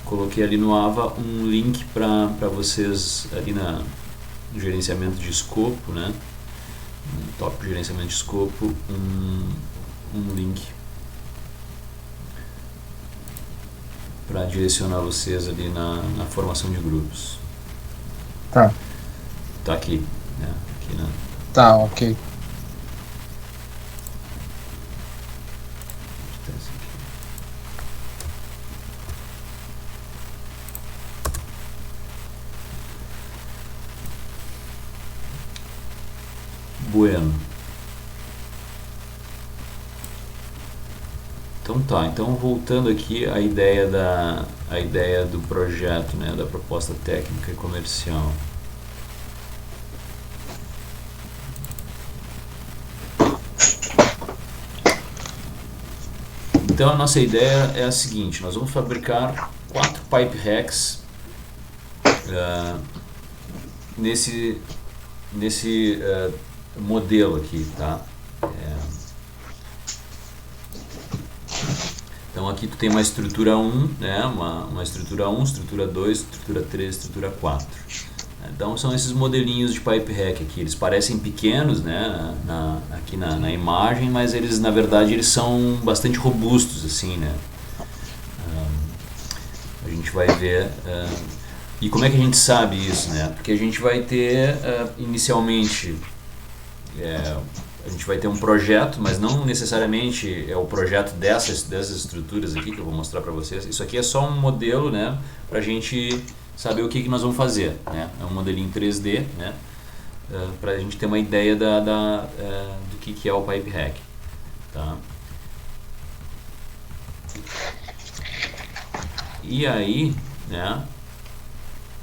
coloquei ali no AVA um link para vocês ali no gerenciamento de escopo, né? No tópico de gerenciamento de escopo, um link para direcionar vocês ali na formação de grupos. Tá. Tá aqui, né? Aqui na... Tá, ok. Bueno. Então tá, então voltando aqui à ideia do projeto, né, da proposta técnica e comercial. Então a nossa ideia é a seguinte: nós vamos fabricar 4 pipe racks nesse modelo aqui, tá? Então aqui tu tem uma estrutura 1, né? Uma estrutura 1, estrutura 2, estrutura 3, estrutura 4. Então são esses modelinhos de pipe rack aqui. Eles parecem pequenos, né? Aqui na imagem, mas eles na verdade eles são bastante robustos, assim, né? A gente vai ver. E como é que a gente sabe isso, né? Porque a gente vai ter inicialmente a gente vai ter um projeto, mas não necessariamente é o projeto dessas estruturas aqui que eu vou mostrar para vocês. Isso aqui é só um modelo, né, para a gente saber o que nós vamos fazer, né? É um modelinho 3D, né, para a gente ter uma ideia do que é o pipe rack, tá? E aí, né,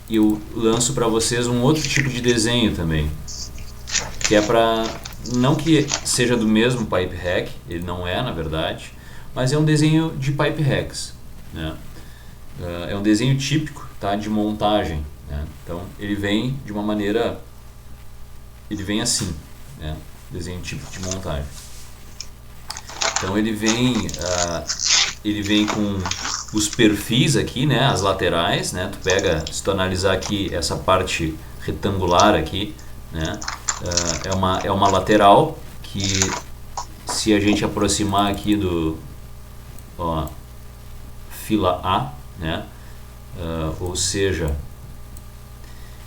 eu lanço para vocês um outro tipo de desenho também, que é para, não que seja do mesmo pipe rack, ele não é na verdade, mas é um desenho de pipe racks, né? É um desenho típico, tá, de montagem, né? Então ele vem de uma maneira, ele vem assim, né? Desenho típico de montagem. Então ele vem com os perfis aqui, né, as laterais, né? Tu pega, se tu analisar aqui essa parte retangular aqui, né? É uma lateral que, se a gente aproximar aqui do fila A, né, ou seja,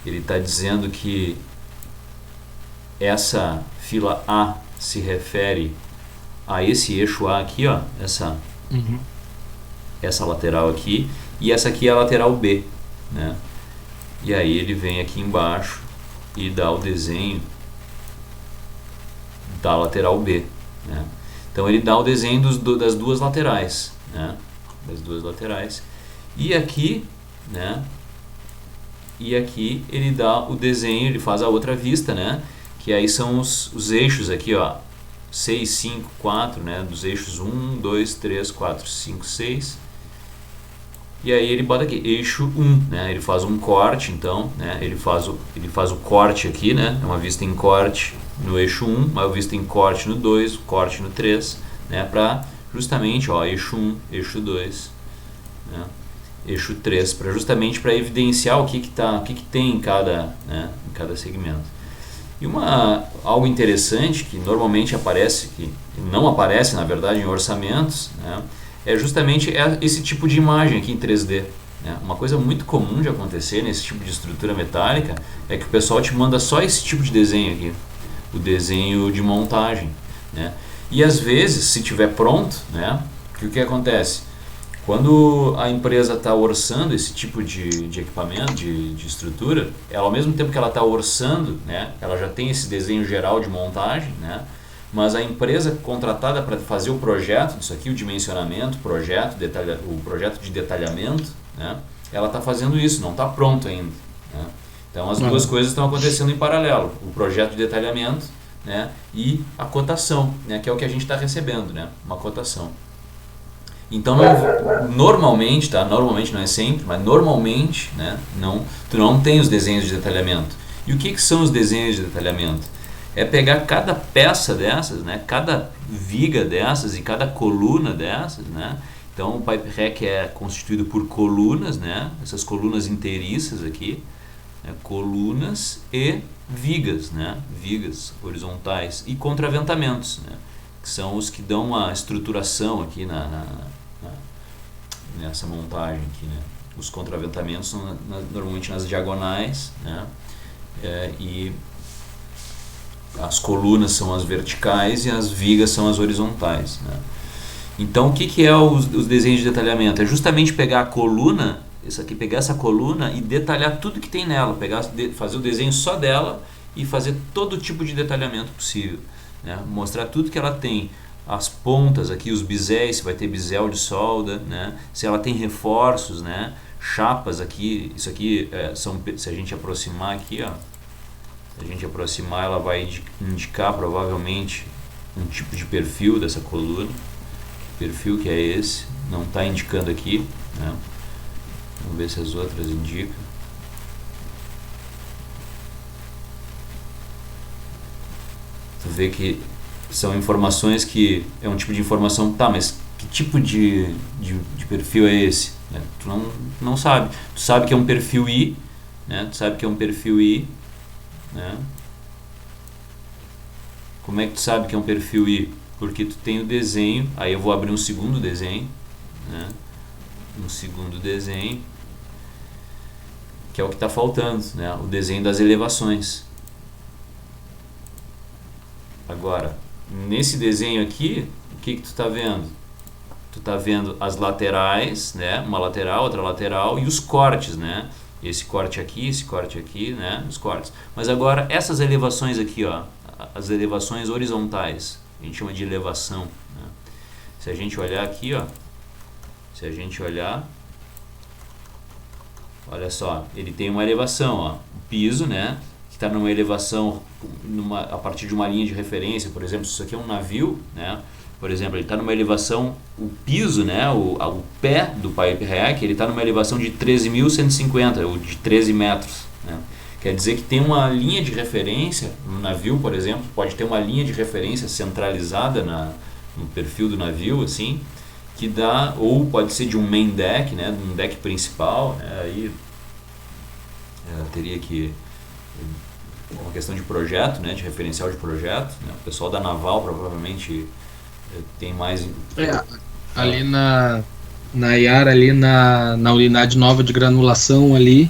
ele está dizendo que essa fila A se refere a esse eixo A aqui, ó, essa lateral aqui, e essa aqui é a lateral B, né? E aí ele vem aqui embaixo e dá o desenho da lateral B, né? Então ele dá o desenho das duas laterais, né? Das duas laterais. E aqui, né? E aqui ele dá o desenho, ele faz a outra vista, né? Que aí são os eixos aqui, ó, 6, 5, 4, né? Dos eixos 1, 2, 3, 4, 5, 6. E aí ele bota aqui, eixo 1, né? Ele faz um corte, então, né? Ele faz o corte aqui, né? É uma vista em corte no eixo 1, uma vista em corte no 2, corte no 3, né? Para justamente, ó, eixo 1, eixo 2, né? Eixo 3, justamente para evidenciar o que tem em cada, né? Em cada segmento. E algo interessante que normalmente aparece, que não aparece na verdade em orçamentos, né? É justamente esse tipo de imagem aqui em 3D, né? Uma coisa muito comum de acontecer nesse tipo de estrutura metálica é que o pessoal te manda só esse tipo de desenho aqui, o desenho de montagem, né? E às vezes, se tiver pronto, né, o que acontece? Quando a empresa está orçando esse tipo de equipamento, de estrutura, ela, ao mesmo tempo que ela está orçando, né, ela já tem esse desenho geral de montagem, né, mas a empresa contratada para fazer o projeto disso aqui, o dimensionamento, o projeto de detalhamento, né, ela está fazendo isso, não está pronto ainda, né? Então as duas coisas estão acontecendo em paralelo, o projeto de detalhamento, né, e a cotação, né, que é o que a gente está recebendo, né, uma cotação. Então, normalmente, tá? Normalmente, não é sempre, mas normalmente, né, tu não tem os desenhos de detalhamento. E o que são os desenhos de detalhamento? É pegar cada peça dessas, né, cada viga dessas e cada coluna dessas, né, Então o pipe rack é constituído por colunas, né? Essas colunas inteiriças aqui, né? Colunas e vigas, né? Vigas horizontais e contraventamentos, né? Que são os que dão uma estruturação aqui nessa montagem aqui, né? Os contraventamentos são normalmente nas diagonais, né? E as colunas são as verticais e as vigas são as horizontais, né? Então o que é os desenhos de detalhamento? É justamente pegar a coluna, pegar essa coluna e detalhar tudo que tem nela, fazer o desenho só dela e fazer todo tipo de detalhamento possível, né? Mostrar tudo que ela tem, as pontas aqui, os biséis, se vai ter bisel de solda, né? Se ela tem reforços, né? Chapas aqui, isso aqui se a gente aproximar aqui, ó, se a gente aproximar, ela vai indicar provavelmente um tipo de perfil dessa coluna. Que perfil que é esse? Não está indicando aqui, né? Vamos ver se as outras indicam. Tu vê que são informações que é um tipo de informação, tá, mas que tipo de perfil é esse? Né? Tu não sabe. Tu sabe que é um perfil I, né? Tu sabe que é um perfil I, né? Como é que tu sabe que é um perfil I? Porque tu tem o desenho, aí eu vou abrir um segundo desenho, né? Um segundo desenho, que é o que está faltando, né? O desenho das elevações. Agora, nesse desenho aqui, o que tu está vendo? Tu está vendo as laterais, né? Uma lateral, outra lateral, e os cortes, né? Esse corte aqui, né? Os cortes. Mas agora, essas elevações aqui, ó, as elevações horizontais, a gente chama de elevação, né? Se a gente olhar aqui, ó, olha só, ele tem uma elevação, ó, o piso, né? Que está numa elevação a partir de uma linha de referência, por exemplo, se isso aqui é um navio, né? Por exemplo, ele está numa elevação, o piso, né? O pé do pipe rack, ele está numa elevação de 13.150, ou de 13 metros, né? Quer dizer que tem uma linha de referência, no navio, por exemplo, pode ter uma linha de referência centralizada no perfil do navio, assim, que dá, ou pode ser de um main deck, né, de um deck principal, né, aí teria que uma questão de projeto, né, de referencial de projeto, né, o pessoal da naval provavelmente tem mais ali na Iara, ali na unidade nova de granulação ali,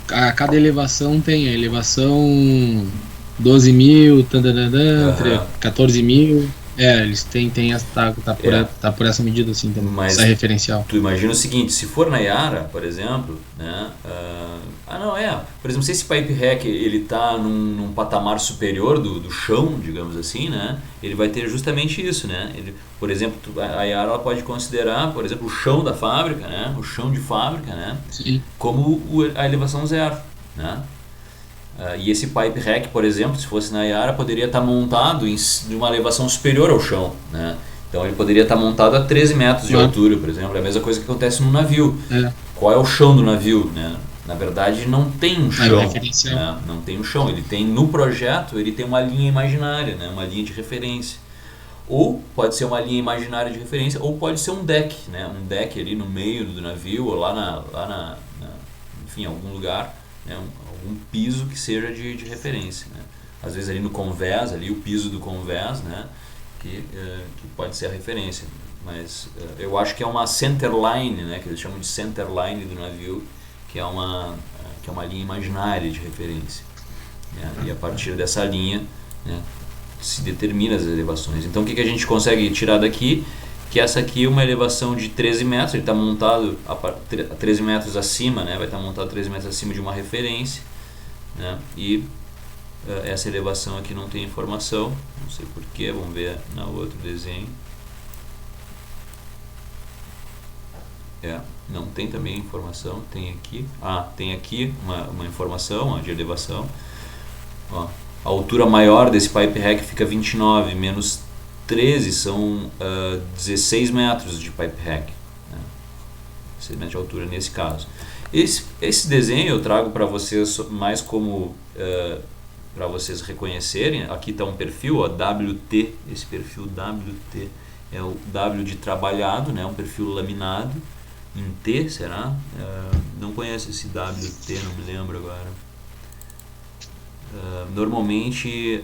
a cada elevação tem a elevação 12.000, 14.000. Eles têm tá por essa medida assim também, mas essa referencial. Tu imagina o seguinte, se for na Iara, por exemplo, né? Por exemplo, se esse pipe rack ele tá num patamar superior do chão, digamos assim, né? Ele vai ter justamente isso, né? Por exemplo, a Iara ela pode considerar, por exemplo, o chão da fábrica, né? O chão de fábrica, né? Sim. Como a elevação zero, né? E esse pipe rack, por exemplo, se fosse na Iara, poderia estar montado em uma elevação superior ao chão, né? Então ele poderia estar montado a 13 metros de altura, por exemplo. É a mesma coisa que acontece no navio. Qual é o chão do navio, né? Na verdade, não tem um chão, né? Não tem um chão. Ele tem, no projeto, ele tem uma linha imaginária, né? Uma linha de referência. Ou pode ser uma linha imaginária de referência, ou pode ser um deck, né? Um deck ali no meio do navio, ou enfim, algum lugar, né? Um piso que seja de referência, né? Às vezes ali no convés, ali o piso do convés, né? Que pode ser a referência, mas eu acho que é uma center line, né? Que eles chamam de center line do navio, que é uma linha imaginária de referência, né? E a partir dessa linha, né, se determina as elevações. Então o que a gente consegue tirar daqui? Que essa aqui é uma elevação de 13 metros, ele está montado a 13 metros acima, né? Vai estar montado 13 metros acima de uma referência, né? E essa elevação aqui não tem informação, não sei porquê, vamos ver no outro desenho. Não tem também informação, tem aqui, tem aqui uma informação de elevação. Ó, a altura maior desse pipe rack fica 29, menos 13 são 16 metros de pipe rack, né? 16 metros de altura nesse caso. Esse desenho eu trago para vocês mais como para vocês reconhecerem. Aqui está um perfil, WT, esse perfil WT é o W de trabalhado, né? Um perfil laminado em T, será? Não conheço esse WT, não me lembro agora. Normalmente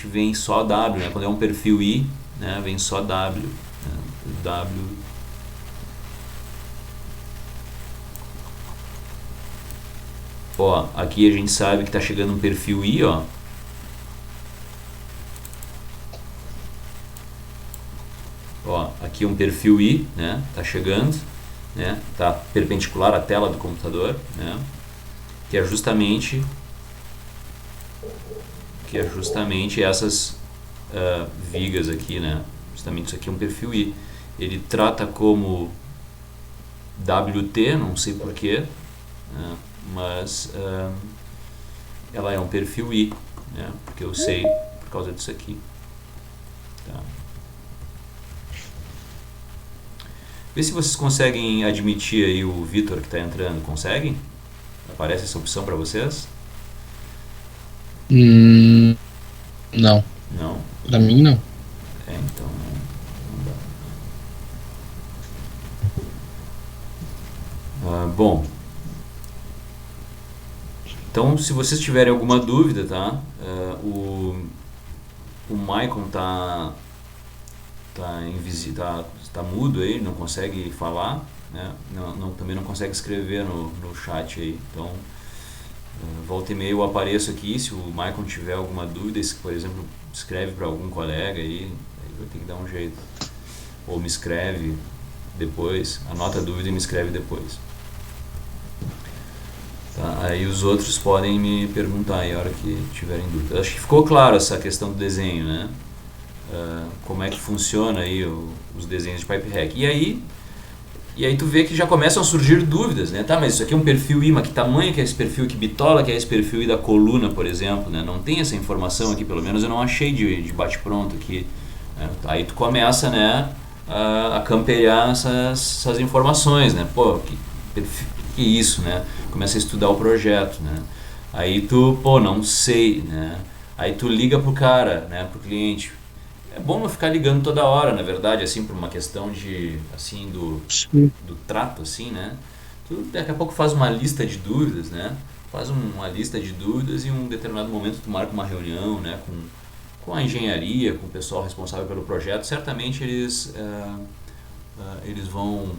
vem só W, né? Quando é um perfil I, né? Vem só W, né? O W. Ó, aqui a gente sabe que está chegando um perfil I, ó. Ó, aqui um perfil I, né? Tá chegando, né? Tá perpendicular à tela do computador, né? Que é justamente essas vigas aqui, né? Justamente isso aqui é um perfil I. Ele trata como WT, não sei porquê, né? Mas ela é um perfil I, né? Porque eu sei por causa disso aqui. Tá. Vê se vocês conseguem admitir aí o Vitor que está entrando. Conseguem? Aparece essa opção para vocês? Não. Não? Pra mim, não. Então não dá. Bom, então se vocês tiverem alguma dúvida, tá? O Maicon tá mudo aí, não consegue falar, né? Também não consegue escrever no chat aí. Então, volta e meia eu apareço aqui. Se o Maicon tiver alguma dúvida, se, por exemplo, escreve para algum colega aí vai ter que dar um jeito. Ou me escreve depois, anota a dúvida e me escreve depois. Tá? Aí os outros podem me perguntar aí a hora que tiverem dúvida. Acho que ficou claro essa questão do desenho, né? Como é que funciona aí os desenhos de pipe hack. E aí tu vê que já começam a surgir dúvidas, né? Tá, mas isso aqui é um perfil I, mas que tamanho que é esse perfil, que bitola que é esse perfil I da coluna, por exemplo, né? Não tem essa informação aqui, pelo menos eu não achei de bate-pronto aqui, né? Aí tu começa, né, a campear essas informações, né? Pô, que isso, né? Começa a estudar o projeto, né? Aí tu, não sei, né? Aí tu liga pro cara, né, pro cliente. É bom não ficar ligando toda hora, na verdade, assim, por uma questão de, assim, do trato, assim, né? Tu daqui a pouco faz uma lista de dúvidas, né? Faz uma lista de dúvidas e em um determinado momento tu marca uma reunião, né, com a engenharia, com o pessoal responsável pelo projeto. Certamente eles vão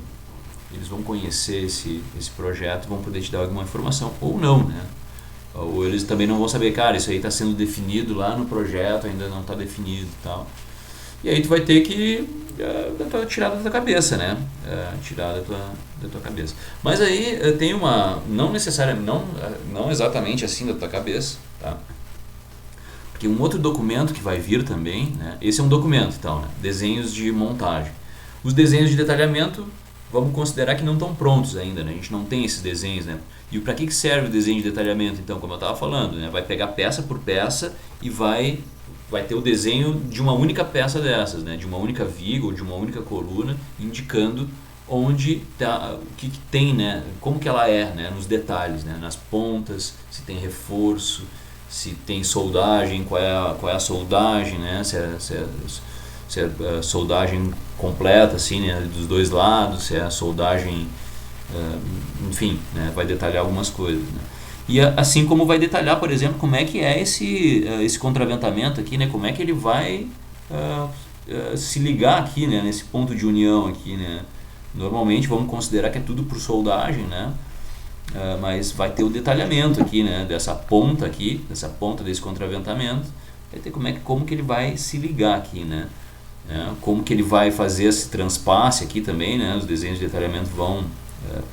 conhecer esse projeto, vão poder te dar alguma informação, ou não, né? Ou eles também não vão saber, cara, isso aí está sendo definido lá no projeto, ainda não está definido e tal. E aí tu vai ter que tirar da tua cabeça, né? Tirar da tua cabeça. Mas aí tem não necessariamente, não exatamente assim da tua cabeça, tá? Porque um outro documento que vai vir também, né? Esse é um documento, então, né? Desenhos de montagem. Os desenhos de detalhamento, vamos considerar que não estão prontos ainda, né? A gente não tem esses desenhos, né? E para que serve o desenho de detalhamento, então, como eu estava falando, né? Vai pegar peça por peça e vai ter o desenho de uma única peça dessas, né? De uma única viga ou de uma única coluna, indicando onde tá, o que tem, né? Como que ela é, né? Nos detalhes, né? Nas pontas, se tem reforço, se tem soldagem, qual é a soldagem, né? Se é soldagem completa, assim, né? Dos dois lados, se é a soldagem, enfim, né? Vai detalhar algumas coisas, né? E assim como vai detalhar, por exemplo, como é que é esse contraventamento aqui, né? Como é que ele vai se ligar aqui, né? Nesse ponto de união aqui, né? Normalmente vamos considerar que é tudo por soldagem, né? Mas vai ter o detalhamento aqui, né? Dessa ponta aqui, dessa ponta desse contraventamento, vai ter como que ele vai se ligar aqui, né? Como que ele vai fazer esse transpasse aqui também, né? Os desenhos de detalhamento vão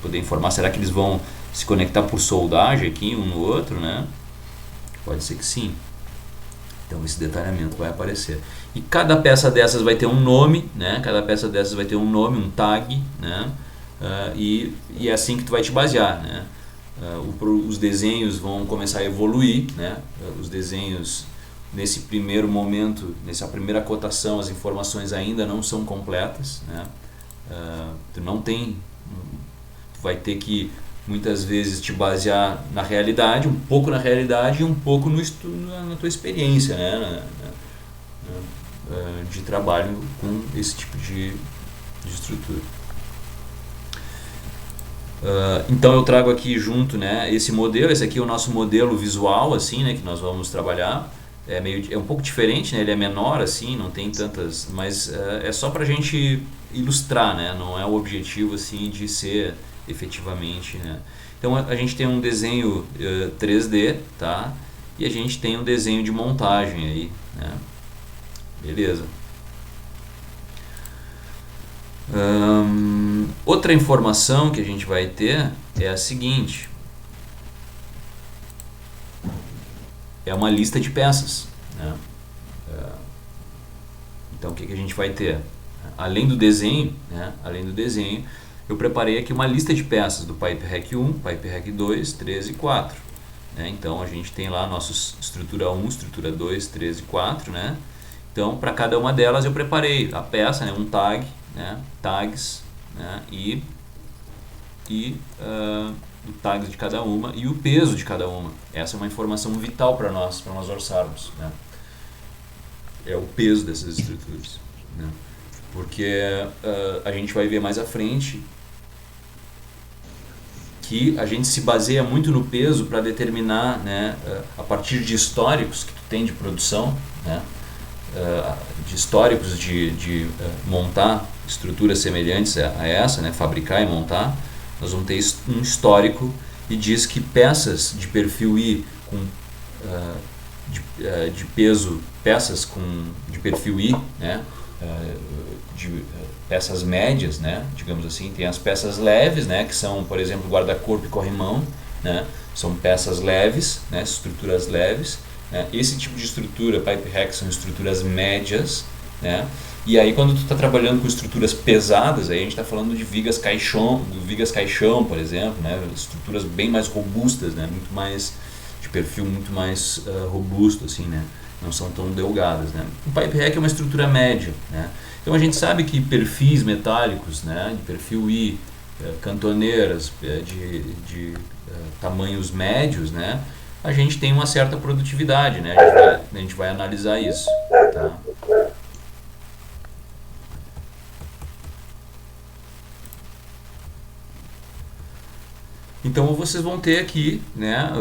poder informar, será que eles vão se conectar por soldagem aqui um no outro, né? Pode ser que sim. Então esse detalhamento vai aparecer. E cada peça dessas vai ter um nome, né? Cada peça dessas vai ter um nome, um tag, né? E é assim que tu vai te basear, né? Os desenhos vão começar a evoluir, né? Os desenhos, nesse primeiro momento, nessa primeira cotação, as informações ainda não são completas, né? Tu vai ter que muitas vezes te basear na realidade, um pouco na realidade e um pouco no estudo, na tua experiência, né? de trabalho com esse tipo de estrutura. Então eu trago aqui junto, né, esse modelo. Esse aqui é o nosso modelo visual, assim, né, que nós vamos trabalhar. É um pouco diferente, né, ele é menor, assim, não tem tantas, mas é só para a gente ilustrar, né, não é o objetivo assim de ser efetivamente, né. Então a gente tem um desenho 3D, tá, e a gente tem um desenho de montagem aí, né, beleza. Outra informação que a gente vai ter é a seguinte: é uma lista de peças, né? Então o que a gente vai ter? Além do desenho, né? Além do desenho, eu preparei aqui uma lista de peças do Pipe Rack 1, Pipe Rack 2, 3 e 4. Né? Então a gente tem lá a nossa estrutura 1, estrutura 2, 3 e 4, né? Então para cada uma delas eu preparei a peça, né? Um tag, né? Tags, né? E o tag de cada uma e o peso de cada uma. Essa é uma informação vital para nós orçarmos, né? É o peso dessas estruturas, né? Porque a gente vai ver mais à frente que a gente se baseia muito no peso para determinar, né, a partir de históricos que tu tem de produção, né, de históricos de montar estruturas semelhantes a essa, né, fabricar e montar. Nós vamos ter um histórico e diz que peças de perfil I com de peso, peças de perfil I, né, de peças médias, né, digamos assim, tem as peças leves, né, que são, por exemplo, guarda-corpo e corrimão, né, são peças leves, né, estruturas leves, né. Esse tipo de estrutura, pipe rack, são estruturas médias, né. E aí quando tu está trabalhando com estruturas pesadas, aí a gente está falando de vigas caixão, por exemplo, né, estruturas bem mais robustas, né, muito mais de perfil muito mais robusto, assim, né, não são tão delgadas, né. O pipe rack é uma estrutura média, né. Então a gente sabe que perfis metálicos, né, de perfil I, cantoneiras de tamanhos médios, né, a gente tem uma certa produtividade, né, a gente vai analisar isso, tá. Então vocês vão ter aqui, né,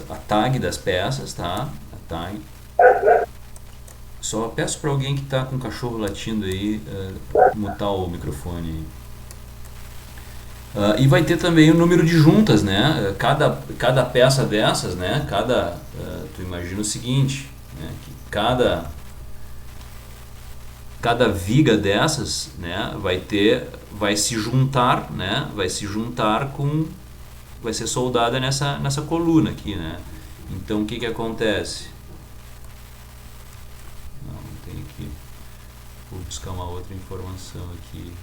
a tag das peças, tá? A tag. Só peço para alguém que está com o cachorro latindo aí mutar o microfone. E vai ter também o número de juntas, né? Cada peça dessas, né? Tu imagina o seguinte, né? Que cada viga dessas, né, vai se juntar, né, vai ser soldada nessa coluna aqui, né. Então o que acontece? Não tem aqui. Vou buscar uma outra informação aqui.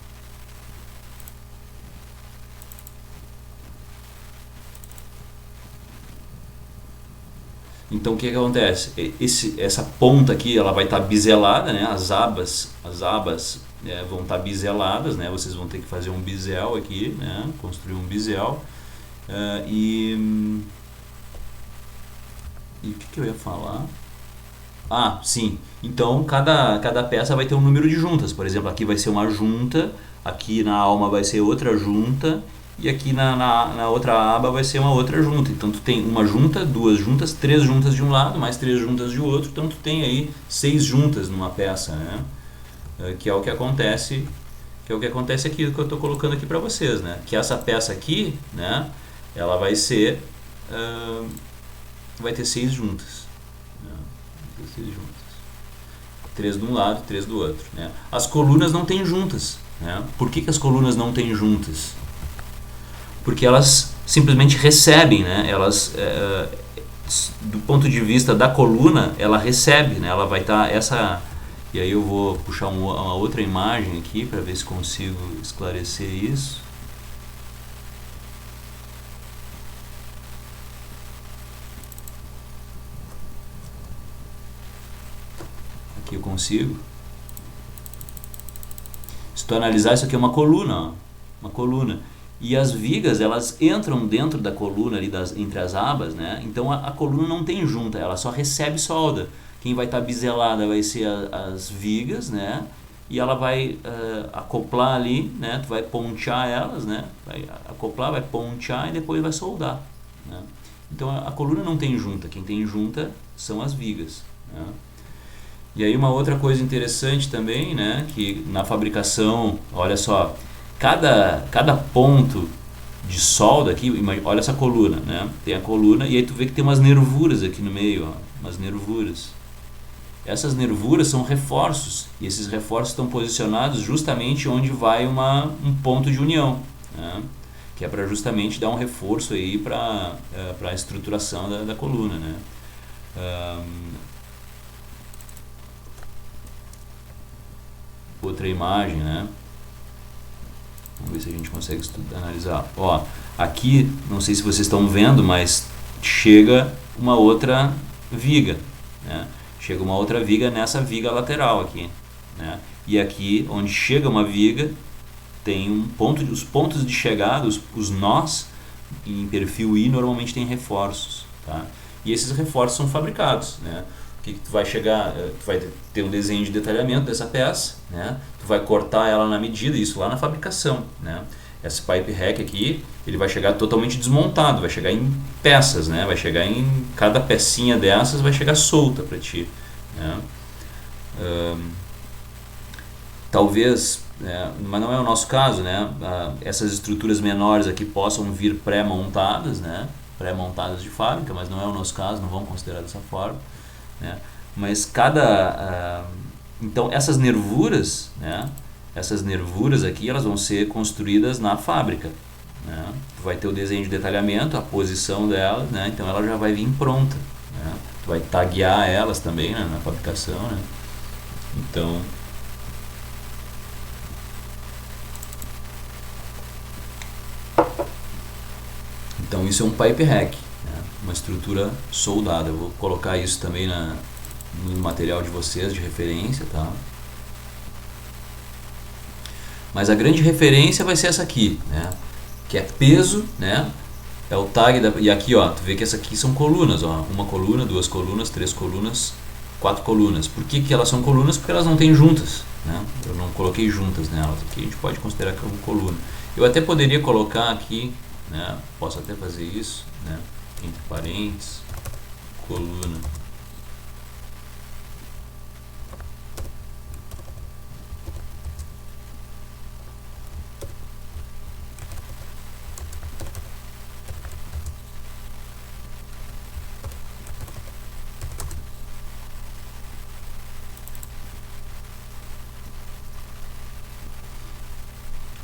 Então o que acontece? Essa ponta aqui, ela vai estar biselada, né? As abas vão estar biseladas, né? Vocês vão ter que fazer um bisel aqui, né? Construir um bisel. E o que eu ia falar? Ah, sim. Então cada peça vai ter um número de juntas. Por exemplo, aqui vai ser uma junta, aqui na alma vai ser outra junta, e aqui na outra aba vai ser uma outra junta. Então tu tem uma junta, duas juntas, três juntas de um lado, mais três juntas de outro. Então tu tem aí 6 juntas numa peça, né? Que é o que acontece aqui, que eu estou colocando aqui para vocês, né? Que essa peça aqui, né? Ela vai ter 6 juntas, né? Vai ter 6 juntas. 3 de um lado, 3 do outro, né? As colunas não têm juntas, né? Por que as colunas não têm juntas? Porque elas simplesmente recebem, né? Elas, do ponto de vista da coluna, ela recebe, né? Ela vai estar e aí eu vou puxar uma outra imagem aqui para ver se consigo esclarecer isso. Aqui eu consigo. Se tu analisar, isso aqui é uma coluna, ó, uma coluna. E as vigas, elas entram dentro da coluna ali entre as abas, né? Então a coluna não tem junta, ela só recebe solda. quem vai estar biselada vai ser as vigas, né? E ela vai acoplar ali, né? Tu vai pontear elas, né? Vai acoplar, vai pontear e depois vai soldar, né? Então a coluna não tem junta, quem tem junta são as vigas, né? E aí uma outra coisa interessante também, né? Que na fabricação, olha só, cada ponto de solda aqui, olha essa coluna, né? Tem a coluna e aí tu vê que tem umas nervuras aqui no meio, ó, umas nervuras. Essas nervuras são reforços e esses reforços estão posicionados justamente onde vai um ponto de união, né? Que é para justamente dar um reforço aí para a estruturação da coluna, né? Outra imagem, né? Vamos ver se a gente consegue analisar. Ó, aqui, não sei se vocês estão vendo, mas chega uma outra viga, né? Chega uma outra viga nessa viga lateral aqui, né? E aqui, onde chega uma viga, tem um ponto, os pontos de chegada, os nós em perfil I normalmente tem reforços, tá? E esses reforços são fabricados, né? O que tu vai chegar, tu vai ter um desenho de detalhamento dessa peça, né? Tu vai cortar ela na medida, isso lá na fabricação, né? Esse pipe rack aqui, ele vai chegar totalmente desmontado, vai chegar em peças, né? Vai chegar em cada pecinha dessas, vai chegar solta para ti, né? Talvez, mas não é o nosso caso, né? Essas estruturas menores aqui possam vir pré-montadas, né? Pré-montadas de fábrica, mas não é o nosso caso, não vamos considerar dessa forma, né? Mas então essas nervuras, né? Essas nervuras aqui, elas vão ser construídas na fábrica, né? Tu vai ter o desenho de detalhamento, a posição delas, né? Então ela já vai vir pronta, né? Tu vai taguear elas também, né? Na fabricação, né? Então isso é um pipe rack, né? Uma estrutura soldada. Eu vou colocar isso também no material de vocês de referência, tá? Mas a grande referência vai ser essa aqui, né? Que é peso, né? É o tag e aqui, ó, tu vê que essa aqui são colunas, ó, uma coluna, duas colunas, três colunas, quatro colunas. Por que elas são colunas? Porque elas não têm juntas, né? Eu não coloquei juntas nelas aqui, a gente pode considerar como coluna. Eu até poderia colocar aqui, né? Posso até fazer isso, né? Entre parênteses, coluna.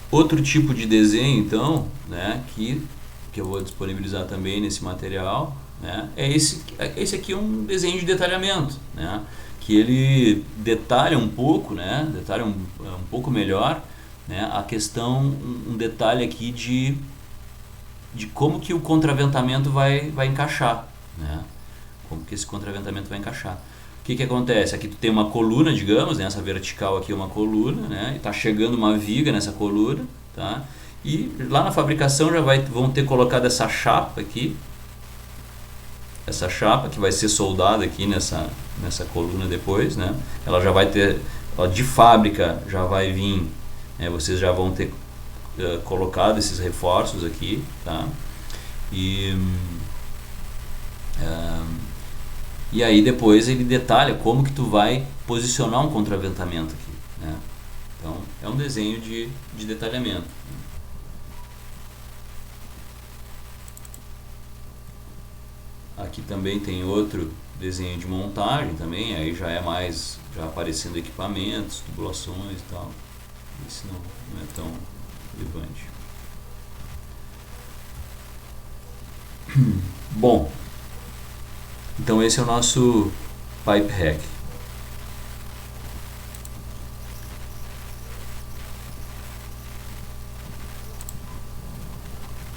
Outro tipo de desenho, então, né, que eu vou disponibilizar também nesse material, né, esse aqui é um desenho de detalhamento, né, que ele detalha um pouco, né, detalha um pouco melhor, né, a questão, um detalhe aqui de como que o contraventamento vai encaixar, né, como que esse contraventamento vai encaixar. O que acontece? Aqui tu tem uma coluna, digamos, né? Essa vertical aqui é uma coluna, né? E está chegando uma viga nessa coluna, tá? E lá na fabricação já vão ter colocado essa chapa aqui, essa chapa que vai ser soldada aqui nessa coluna depois, né? Ela já vai ter, ó, de fábrica já vai vir, né? Vocês já vão ter colocado esses reforços aqui, tá? E aí depois ele detalha como que tu vai posicionar um contraventamento aqui, né? Então é um desenho de detalhamento, né? Aqui também tem outro desenho de montagem também, aí já é mais, já aparecendo equipamentos, tubulações e tal. Esse não é tão relevante. Bom, então esse é o nosso pipe rack.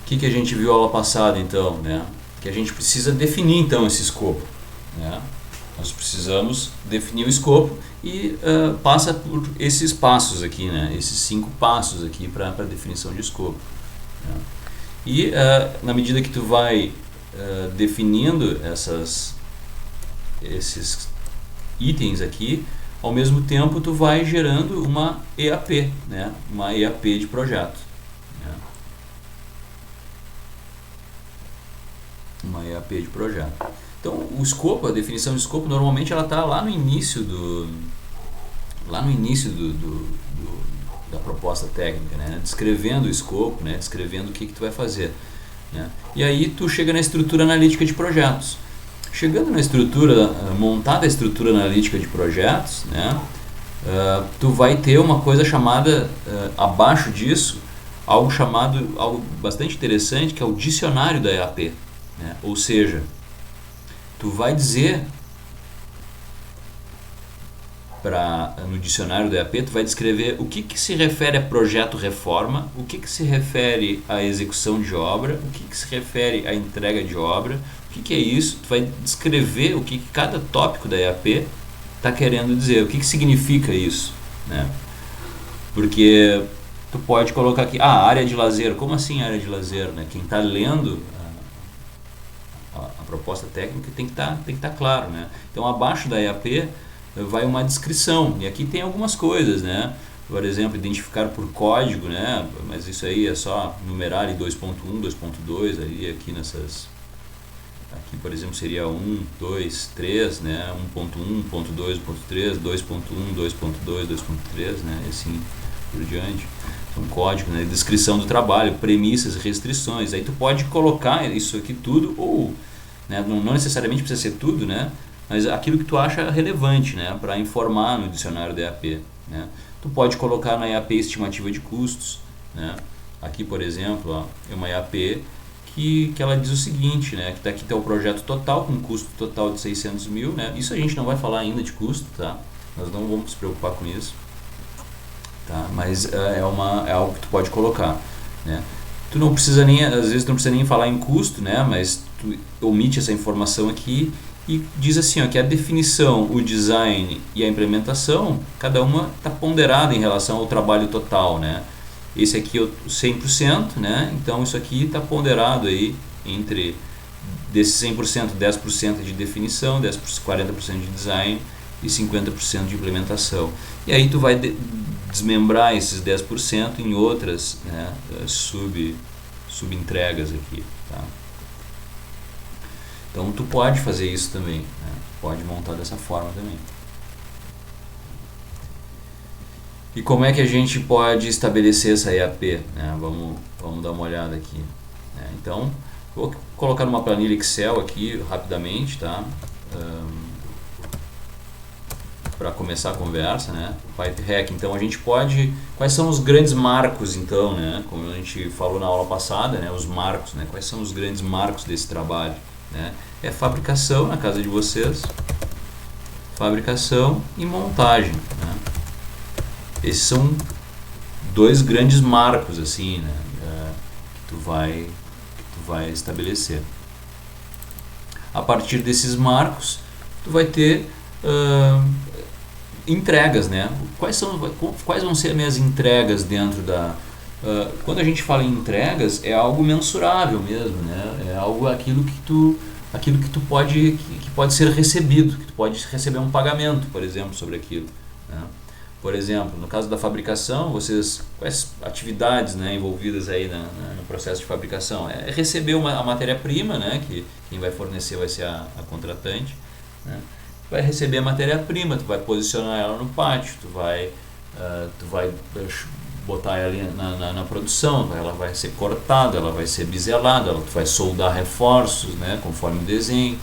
O que a gente viu aula passada então, né? Que a gente precisa definir então esse escopo, né? Nós precisamos definir o escopo e passa por esses passos aqui, né? Esses 5 passos aqui para a definição de escopo, né? E na medida que tu vai definindo esses itens aqui, ao mesmo tempo tu vai gerando uma EAP, né? Uma EAP de projeto, né? Uma EAP de projeto. Então o escopo, a definição de escopo, normalmente ela está lá no início da proposta técnica, né? Descrevendo o escopo, né? Descrevendo o que tu vai fazer, né? E aí tu chega na estrutura analítica de projetos. Chegando na estrutura, montada a estrutura analítica de projetos, né? Tu vai ter uma coisa chamada, abaixo disso, algo bastante interessante, que é o dicionário da EAP, né? Ou seja, tu vai dizer no dicionário da EAP, tu vai descrever o que se refere a projeto reforma, o que se refere à execução de obra, o que se refere à entrega de obra, o que é isso, tu vai descrever o que cada tópico da EAP está querendo dizer, o que significa isso, né? Porque tu pode colocar aqui, área de lazer, como assim área de lazer, né? Quem está lendo a proposta técnica tem que estar claro, né? Então abaixo da EAP vai uma descrição, e aqui tem algumas coisas, né? Por exemplo, identificar por código, né? Mas isso aí é só numerar ali 2.1, 2.2 ali, aqui aqui, por exemplo, seria 1, 2, 3, né? 1.1, 1.2, 1.3, 2.1, 2.2, 2.3, né? E assim por diante. Então, código, né? Descrição do trabalho, premissas e restrições. Aí tu pode colocar isso aqui tudo, ou, né? Não necessariamente precisa ser tudo, né? Mas aquilo que tu acha relevante, né? Para informar no dicionário da EAP, né? Tu pode colocar na EAP estimativa de custos, né? Aqui, por exemplo, ó, é uma EAP que ela diz o seguinte, né? Que aqui está o projeto total, com custo total de 600 mil, né? Isso a gente não vai falar ainda de custo, tá? Nós não vamos se preocupar com isso, tá? Mas é algo que tu pode colocar, né? Tu não precisa nem, às vezes tu não precisa nem falar em custo, né? Mas tu omite essa informação aqui e diz assim, ó, que a definição, o design e a implementação, cada uma está ponderada em relação ao trabalho total, né? Esse aqui é o 100%, né? Então isso aqui está ponderado aí entre desses 100%, 10% de definição, 40% de design e 50% de implementação. E aí tu vai desmembrar esses 10% em outras, né, subentregas aqui, tá? Então tu pode fazer isso também, né? Pode montar dessa forma também. E como é que a gente pode estabelecer essa EAP, né? Vamos dar uma olhada aqui, né? Então, vou colocar numa planilha Excel aqui rapidamente, tá? Para começar a conversa, né? PipeHack, então a gente pode... Quais são os grandes marcos, então, né? Como a gente falou na aula passada, né? Os marcos, né? Quais são os grandes marcos desse trabalho, né? É fabricação na casa de vocês, fabricação e montagem, né? Esses são dois grandes marcos, assim, né? Que tu vai estabelecer. A partir desses marcos, tu vai ter entregas, né? Quais vão ser as minhas entregas dentro da... quando a gente fala em entregas, é algo mensurável mesmo, né? É aquilo que tu pode ser recebido, que tu pode receber um pagamento, por exemplo, sobre aquilo, né? Por exemplo, no caso da fabricação, quais atividades, né, envolvidas aí no processo de fabricação? É receber a matéria-prima, né, que quem vai fornecer vai ser a contratante, né? Vai receber a matéria-prima, tu vai posicionar ela no pátio, tu vai botar ela na produção, ela vai ser cortada, ela vai ser biselada, tu vai soldar reforços, né, conforme o desenho,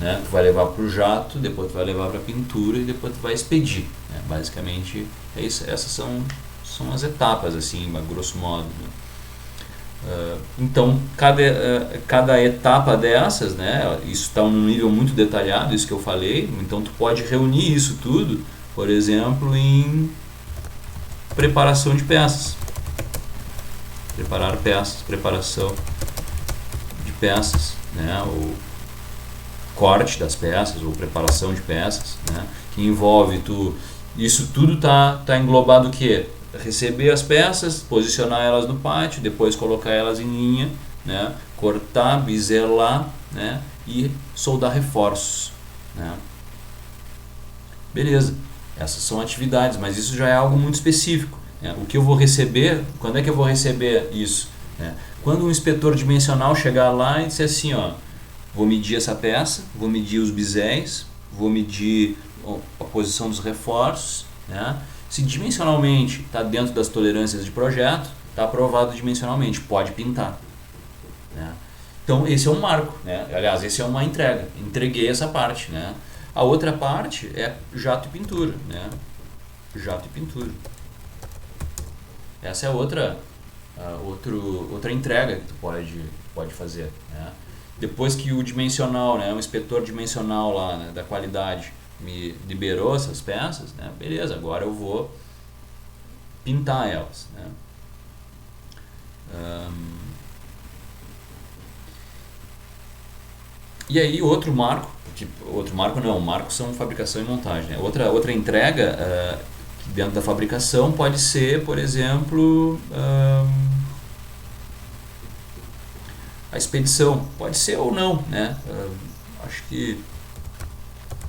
né, tu vai levar para o jato, depois tu vai levar para a pintura e depois tu vai expedir, né? Basicamente é isso, essas são as etapas, assim, a grosso modo, né? Então cada etapa dessas, né, isso está num nível muito detalhado, isso que eu falei, então tu pode reunir isso tudo, por exemplo, em preparação de peças, preparação de peças, né, ou corte das peças ou preparação de peças, né, que envolve isso tudo tá englobado o quê? Receber as peças, posicionar elas no pátio, depois colocar elas em linha, né, cortar, biselar, né, e soldar reforços, né. Beleza, essas são atividades, mas isso já é algo muito específico, né? O que eu vou receber, quando é que eu vou receber isso, né? Quando um inspetor dimensional chegar lá e disser assim, ó, vou medir essa peça, vou medir os biséis, vou medir a posição dos reforços, né? Se dimensionalmente está dentro das tolerâncias de projeto, está aprovado dimensionalmente, pode pintar, né? Então esse é um marco, né? Aliás, esse é uma entrega, entreguei essa parte, né? A outra parte é jato e pintura, né? Jato e pintura. Essa é outra entrega que tu pode fazer, né? Depois que o dimensional, né, o inspetor dimensional lá, né, da qualidade me liberou essas peças, né, beleza, agora eu vou pintar elas, né? E aí outro marco marcos são fabricação e montagem, né? Outra entrega dentro da fabricação pode ser, por exemplo, a expedição, pode ser ou não, né? Acho que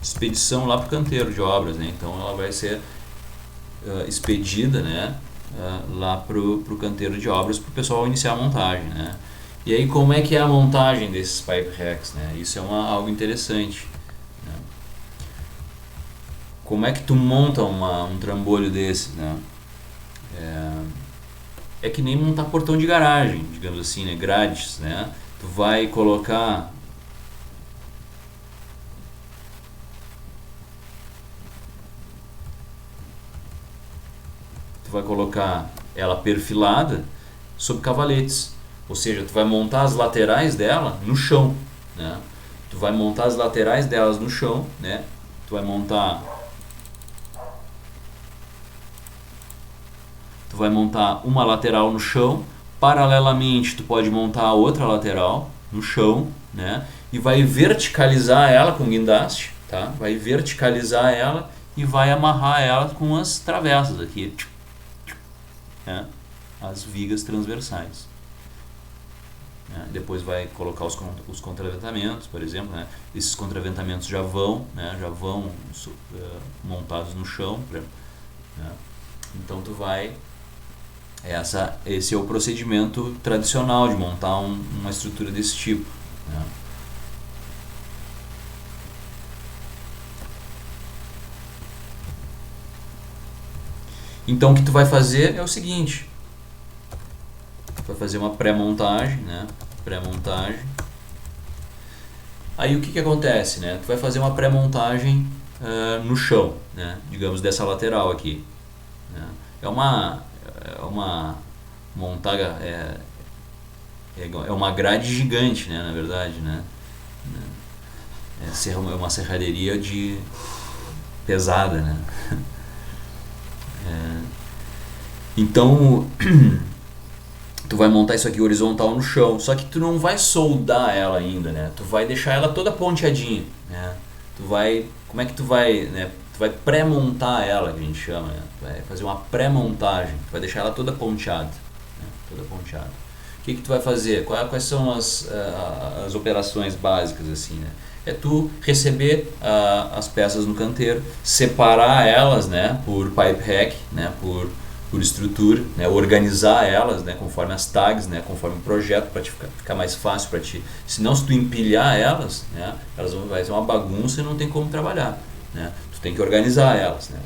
expedição lá para o canteiro de obras, né? Então ela vai ser expedida, né? Lá para o canteiro de obras para o pessoal iniciar a montagem, né? E aí como é que é a montagem desses pipe racks, né? Isso é algo interessante, né? Como é que tu monta um trambolho desse, né? É que nem montar portão de garagem, digamos assim, né? Grades, né? Tu vai colocar ela perfilada sob cavaletes, ou seja, tu vai montar as laterais dela no chão, né? Tu vai montar as laterais delas no chão, né? Tu vai montar uma lateral no chão, paralelamente tu pode montar a outra lateral no chão, né? E vai verticalizar ela com guindaste, tá? Vai verticalizar ela e vai amarrar ela com as travessas aqui, né? As vigas transversais, né? Depois vai colocar os contraventamentos, por exemplo, né? Esses contraventamentos já vão montados no chão, né? Então tu vai esse é o procedimento tradicional de montar uma estrutura desse tipo, né? Então o que tu vai fazer é o seguinte: tu vai fazer uma pré-montagem, né? Pré-montagem. Aí o que acontece, né? Tu vai fazer uma pré-montagem no chão, né? Digamos dessa lateral aqui, né? É uma grade gigante, né? Na verdade, né? É uma serralheria pesada, né? Então tu vai montar isso aqui horizontal no chão, só que tu não vai soldar ela ainda, né? Tu vai deixar ela toda ponteadinha, né? Como é que tu vai, né? Tu vai pré-montar ela, que a gente chama, né? Tu vai fazer uma pré-montagem, tu vai deixar ela toda ponteada, né? Toda ponteada. O que tu vai fazer? Quais são as operações básicas, assim, né? É tu receber as peças no canteiro, separar elas, né? Por pipe rack, né? Por estrutura, né? Organizar elas, né? Conforme as tags, né? Conforme o projeto, para ficar mais fácil para ti. Senão, se tu empilhar elas, né? Vai ser uma bagunça e não tem como trabalhar, né? Tu tem que organizar elas, né?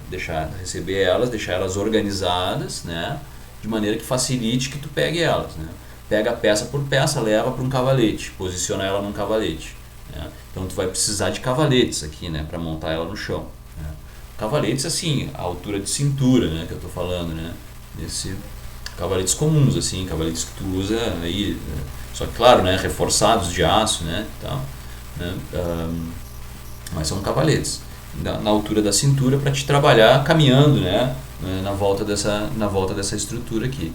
Receber elas, deixar elas organizadas, né? De maneira que facilite que tu pegue elas, né? Pega peça por peça, leva para um cavalete, posiciona ela num cavalete, né? Então tu vai precisar de cavaletes aqui, né? Para montar ela no chão, né? Cavaletes assim, a altura de cintura, né? Que eu tô falando, né? Cavaletes comuns, assim, cavaletes que tu usa aí, né? Só que claro, né? Reforçados de aço, né? Tal, né? Mas são cavaletes na altura da cintura para te trabalhar caminhando, né? Na volta dessa estrutura aqui.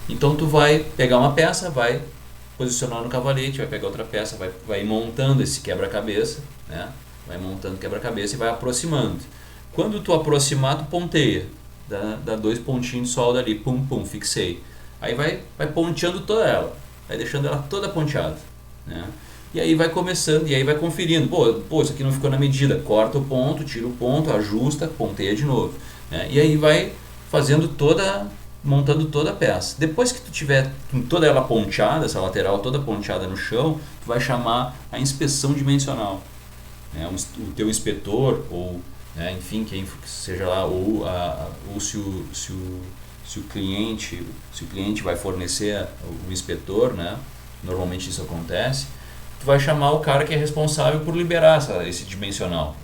Então tu vai pegar uma peça, vai posicionar no cavalete, vai pegar outra peça, vai montando esse quebra-cabeça, né? Vai montando o quebra-cabeça e vai aproximando. Quando tu aproximar, tu ponteia, dá 2 pontinhos de solda ali, pum, pum, fixei. Aí vai ponteando toda ela, vai deixando ela toda ponteada, né? e aí vai começando, e aí vai conferindo, pô, isso aqui não ficou na medida, corta o ponto, tira o ponto, ajusta, ponteia de novo, né? E aí vai montando toda a peça. Depois que tu tiver com toda ela ponteada, essa lateral toda ponteada no chão, tu vai chamar a inspeção dimensional, né? O teu inspetor, ou né, enfim, quem seja lá, ou se o cliente vai fornecer o inspetor, né? Normalmente isso acontece. Tu vai chamar o cara que é responsável por liberar esse dimensional,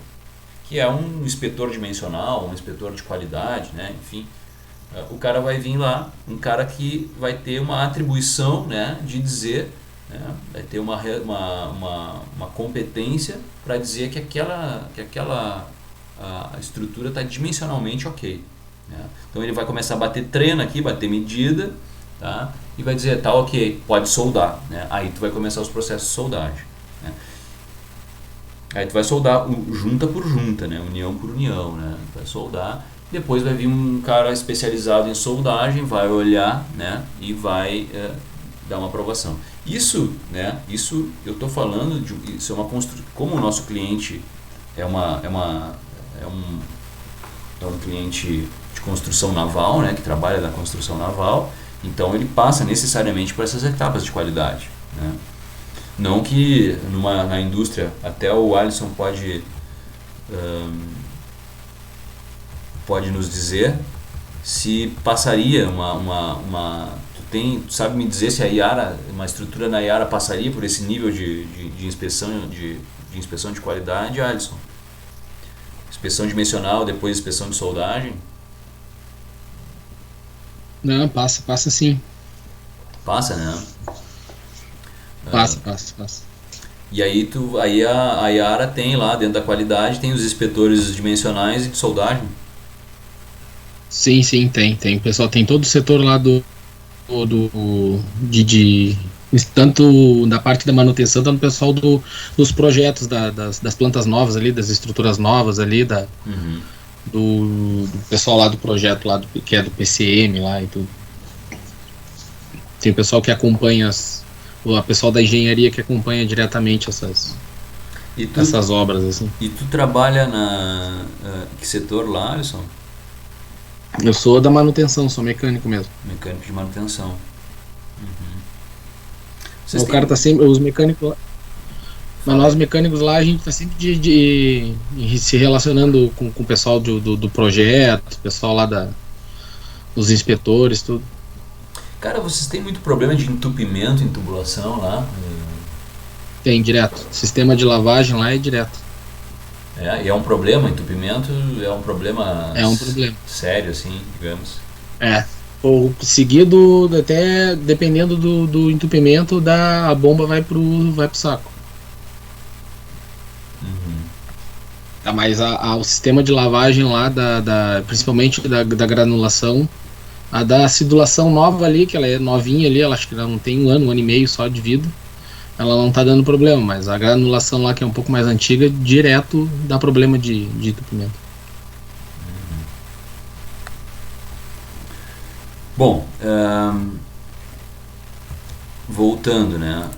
que é um inspetor dimensional, um inspetor de qualidade, né? Enfim, o cara vai vir lá, um cara que vai ter uma atribuição, né, de dizer, né, vai ter uma competência para dizer que aquela a estrutura está dimensionalmente ok, né? Então ele vai começar a bater treino aqui, bater medida, tá? E vai dizer, tá ok, pode soldar, né? Aí tu vai começar os processos de soldagem, né? Aí tu vai soldar junta por junta, né? União por união, né? Tu vai soldar, depois vai vir um cara especializado em soldagem, vai olhar, né? E vai dar uma aprovação. Isso, né? Isso eu estou falando isso é uma construção. Como o nosso cliente é um cliente de construção naval, né? Que trabalha na construção naval. Então ele passa necessariamente por essas etapas de qualidade, né? Não que na indústria, até o Alisson pode nos dizer se passaria tu sabe me dizer se a Yara, uma estrutura na Yara passaria por esse nível de inspeção de inspeção de qualidade, Alisson? Inspeção dimensional, depois inspeção de soldagem? Não, passa sim. Passa, né? Passa. E aí a Yara tem lá dentro da qualidade, tem os inspetores dimensionais e de soldagem? Sim, tem. O pessoal tem todo o setor lá de tanto da parte da manutenção, tanto o pessoal dos projetos das plantas novas ali, das estruturas novas ali, do pessoal lá do projeto lá que é do PCM lá e tudo. Tem o pessoal que acompanha o pessoal da engenharia que acompanha diretamente essas obras assim. E tu trabalha que setor lá, Alisson? Eu sou da manutenção, sou mecânico mesmo. Mecânico de manutenção. O cara tá sempre, os mecânicos lá, mas nós mecânicos lá a gente tá sempre se relacionando com o pessoal do projeto, o pessoal lá dos inspetores, tudo. Cara, vocês têm muito problema de entupimento em tubulação lá? Tem, direto. Sistema de lavagem lá é direto. E é um problema, entupimento é um problema... É um problema. Sério, assim, digamos. Ou seguido, até dependendo do entupimento, a bomba vai pro saco. Mas o sistema de lavagem lá, principalmente da granulação, a da acidulação nova ali, que ela é novinha ali, ela acho que ela não tem um ano e meio só de vida, ela não tá dando problema, mas a granulação lá, que é um pouco mais antiga, direto dá problema de entupimento. Bom, voltando, né?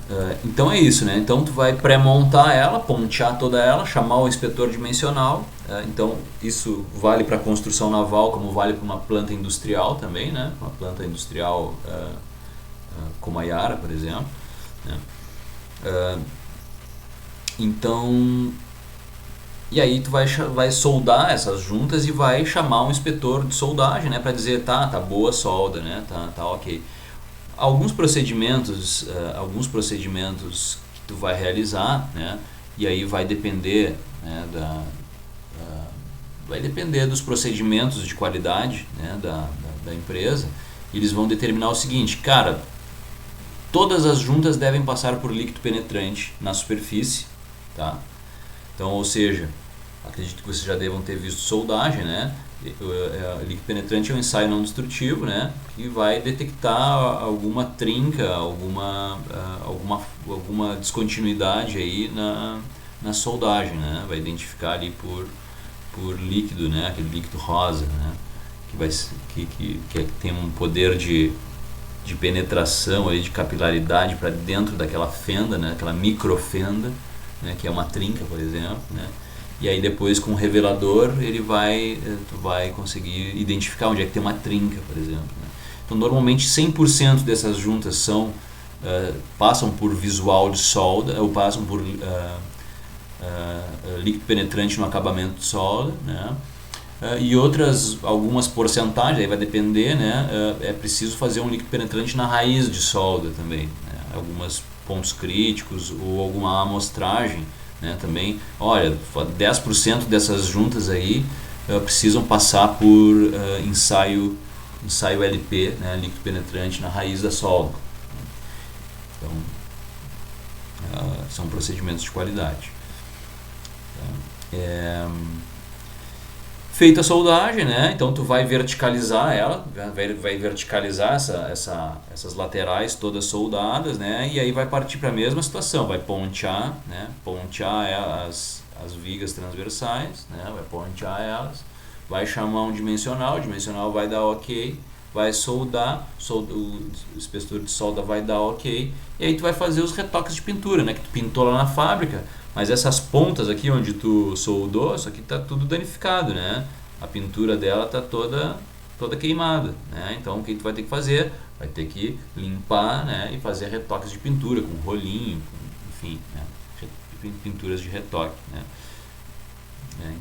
Então é isso, né? Então tu vai pré-montar ela, pontear toda ela, chamar o inspetor dimensional. Então isso vale para construção naval, como vale para uma planta industrial também, né? Uma planta industrial como a Yara, por exemplo, né? Então, e aí tu vai soldar essas juntas e vai chamar um inspetor de soldagem, né? Para dizer, tá boa a solda, né? Tá ok. Alguns procedimentos que tu vai realizar, né? E aí vai depender, né, vai depender dos procedimentos de qualidade, né, da empresa. Eles vão determinar o seguinte, cara, todas as juntas devem passar por líquido penetrante na superfície, tá? Então, ou seja, acredito que vocês já devam ter visto soldagem, né? Líquido penetrante é um ensaio não destrutivo, né? Que vai detectar alguma trinca, alguma descontinuidade aí na soldagem, né? Vai identificar ali por líquido, né? Aquele líquido rosa, né? Que tem um poder de de penetração, ali, de capilaridade para dentro daquela fenda, né, aquela microfenda, né, que é uma trinca, por exemplo, né. E aí depois com o revelador tu vai conseguir identificar onde é que tem uma trinca, por exemplo, né. Então normalmente 100% dessas juntas passam por visual de solda, ou passam por líquido penetrante no acabamento de solda, né. E algumas porcentagens, aí vai depender, né, é preciso fazer um líquido penetrante na raiz de solda também, né, alguns pontos críticos ou alguma amostragem, né, também. Olha, 10% dessas juntas aí precisam passar por ensaio LP, né, líquido penetrante na raiz da solda. Então, são procedimentos de qualidade. Feita a soldagem, né? Então tu vai verticalizar ela, vai verticalizar essas laterais todas soldadas, né? E aí vai partir para a mesma situação, vai pontear, né? Pontear as vigas transversais, né? Vai pontear elas, vai chamar um dimensional, o dimensional vai dar ok, vai soldar, o espessor de solda vai dar ok, e aí tu vai fazer os retoques de pintura, né? Que tu pintou lá na fábrica. Mas essas pontas aqui onde tu soldou, isso aqui está tudo danificado, né? A pintura dela está toda queimada, né? Então o que tu vai ter que fazer? Vai ter que limpar, né? E fazer retoques de pintura com rolinho, enfim, né? Pinturas de retoque, né?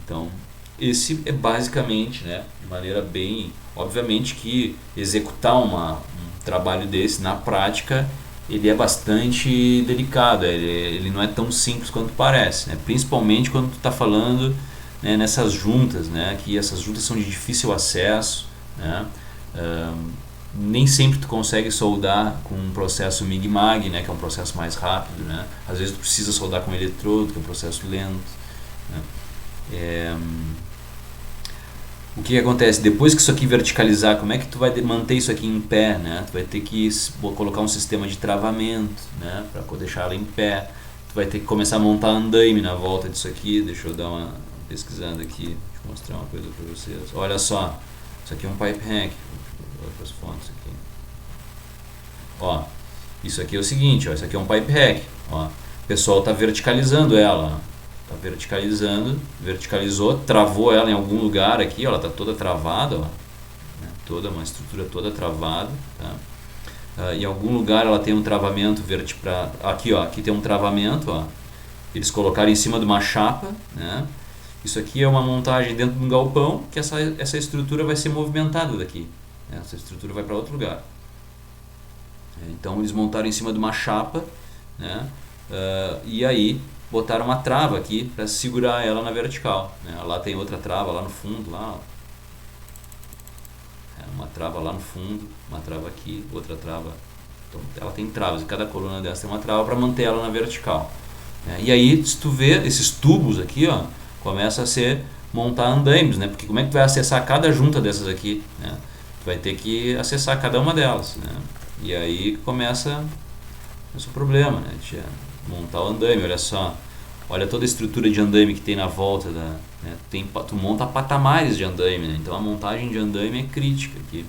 Então esse é basicamente, né? De maneira bem, obviamente que executar um trabalho desse na prática ele é bastante delicado, ele não é tão simples quanto parece, né? Principalmente quando tu está falando, né, nessas juntas, né, que essas juntas são de difícil acesso, né? Nem sempre tu consegue soldar com um processo MIG-MAG, né, que é um processo mais rápido, né? Às vezes tu precisa soldar com eletrodo, que é um processo lento, né? O que acontece? Depois que isso aqui verticalizar, como é que tu vai manter isso aqui em pé, né? Tu vai ter que colocar um sistema de travamento, né? Para deixar ela em pé. Tu vai ter que começar a montar andaime na volta disso aqui. Deixa eu dar uma pesquisando aqui. Deixa eu mostrar uma coisa para vocês. Olha só, isso aqui é um pipe hack. Outras fontes aqui. Ó, isso aqui é o seguinte, ó, isso aqui é um pipe hack. Ó, o pessoal está verticalizando ela, ó. Tá verticalizou, travou ela em algum lugar aqui, ó, ela tá toda travada, ó, né, uma estrutura toda travada, tá? Em algum lugar ela tem um travamento aqui, ó, aqui tem um travamento, ó, eles colocaram em cima de uma chapa, né? Isso aqui é uma montagem dentro de um galpão que essa estrutura vai ser movimentada daqui, né? Essa estrutura vai para outro lugar. Então eles montaram em cima de uma chapa, né? E aí botaram uma trava aqui para segurar ela na vertical, né? Lá tem outra trava lá no fundo, lá, uma trava lá no fundo, uma trava aqui, outra trava. Então ela tem travas, e cada coluna dessa tem uma trava para manter ela na vertical, né? E aí se tu vê esses tubos aqui, ó, começa a montar andaimes, né? Porque como é que tu vai acessar cada junta dessas aqui, né? Tu vai ter que acessar cada uma delas, né? E aí começa o problema, né? De montar o andaime. Olha só, olha toda a estrutura de andaime que tem na volta né? Tu monta patamares de andaime, né? Então a montagem de andaime é crítica aqui,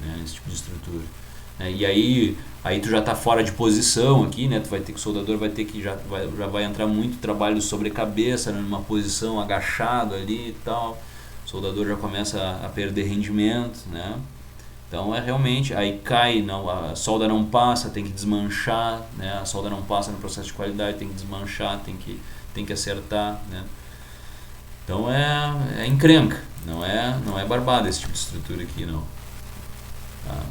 né? Nesse tipo de estrutura, né? E aí tu já está fora de posição aqui, né? O soldador vai ter que já vai entrar muito trabalho sobre a cabeça, né? Numa posição agachado ali e tal. O soldador já começa a perder rendimento, né? Então realmente, aí cai, a solda não passa, tem que desmanchar, né? A solda não passa no processo de qualidade, tem que desmanchar, tem que acertar, né? Então é encrenca, não é barbada esse tipo de estrutura aqui, não. Tá?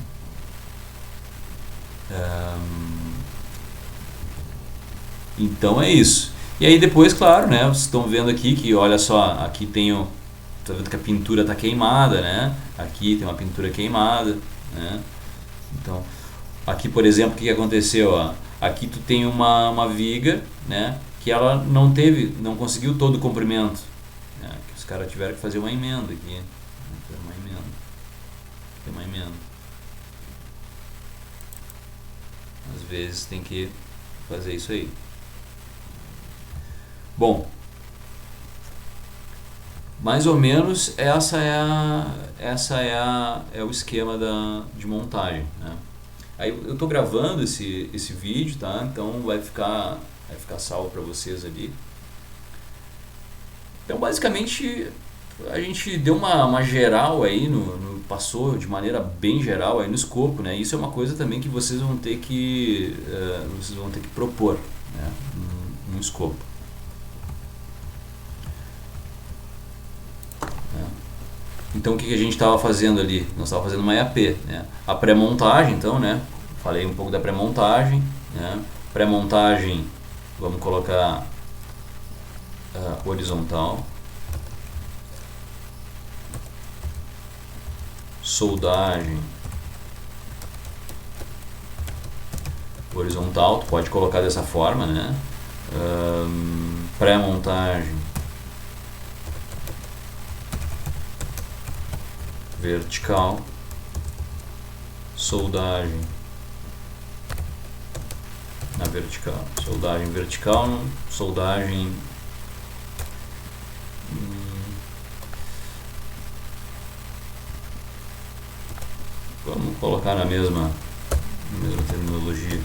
Então é isso. E aí depois, claro, né? Vocês estão vendo aqui que, olha só, aqui tá vendo que a pintura está queimada, né? Aqui tem uma pintura queimada, né? Então, aqui, por exemplo, o que aconteceu? Ó? Aqui tu tem uma viga, né? Que ela não conseguiu todo o comprimento, né? Que os caras tiveram que fazer uma emenda aqui. Tem uma emenda. Às vezes tem que fazer isso aí. Bom, mais ou menos essa é o esquema de montagem, né? Aí eu estou gravando esse vídeo, tá? Então vai ficar salvo para vocês ali. Então basicamente a gente deu uma geral aí, passou de maneira bem geral aí no escopo, né? Isso é uma coisa também que vocês vão ter que propor, né? No escopo. Então o que a gente estava fazendo ali? Nós estávamos fazendo uma EAP, né? A pré-montagem, então, né? Falei um pouco da pré-montagem, né? Pré-montagem, vamos colocar horizontal. Soldagem horizontal, tu pode colocar dessa forma, né? Pré-montagem vertical, soldagem na vertical, soldagem vertical, soldagem vamos colocar na mesma terminologia,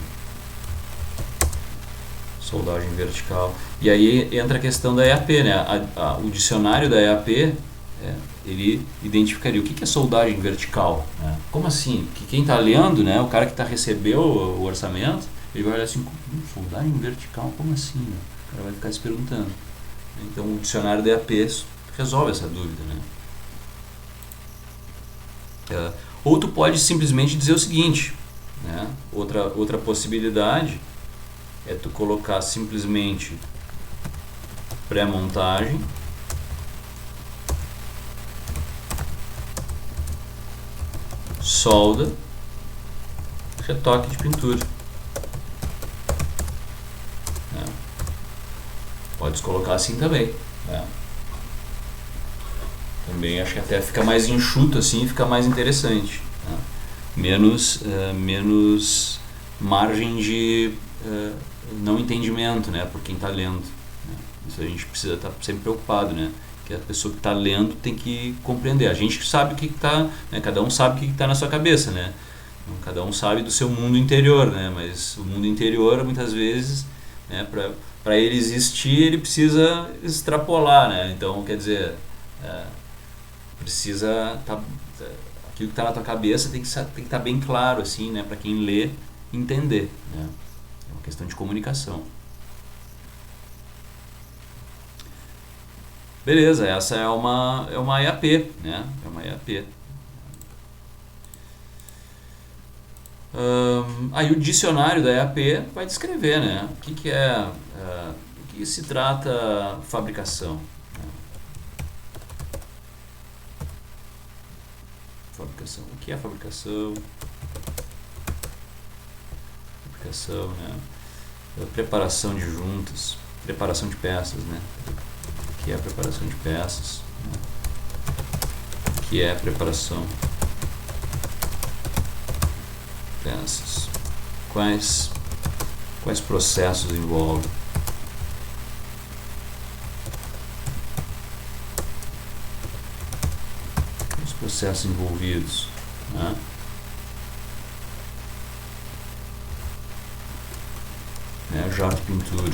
soldagem vertical. E aí entra a questão da EAP, né? O dicionário da EAP ele identificaria o que é soldagem vertical, né? Como assim? Que quem está lendo, né? O cara que recebeu o orçamento, ele vai olhar assim, soldagem vertical, como assim? Né? O cara vai ficar se perguntando. Então o dicionário da EAP resolve essa dúvida, né? Ou tu pode simplesmente dizer o seguinte, né? Outra possibilidade é tu colocar simplesmente pré-montagem solda retoque de pintura, né? Pode colocar assim também, né? Também acho que até fica mais enxuto assim, fica mais interessante, né? Menos margem de não entendimento, né, por quem está lendo, né? Isso a gente precisa estar sempre preocupado, né? Que a pessoa que está lendo tem que compreender. A gente sabe o que está, né? Cada um sabe o que está na sua cabeça, né? Então, cada um sabe do seu mundo interior, né? Mas o mundo interior muitas vezes, né, para ele existir, ele precisa extrapolar, né? Então, quer dizer, precisa aquilo que está na tua cabeça tem que estar bem claro, assim, né, para quem lê entender, né? É uma questão de comunicação. Beleza, essa é uma EAP, né? É uma EAP. Aí o dicionário da EAP vai descrever, né? O que se trata fabricação. Fabricação. O que é fabricação? Fabricação, né? Preparação de juntas, preparação de peças, né? O que é a preparação de peças? Né? O que é a preparação de peças? Quais processos envolve? Os processos envolvidos, né? Jarro de pintura.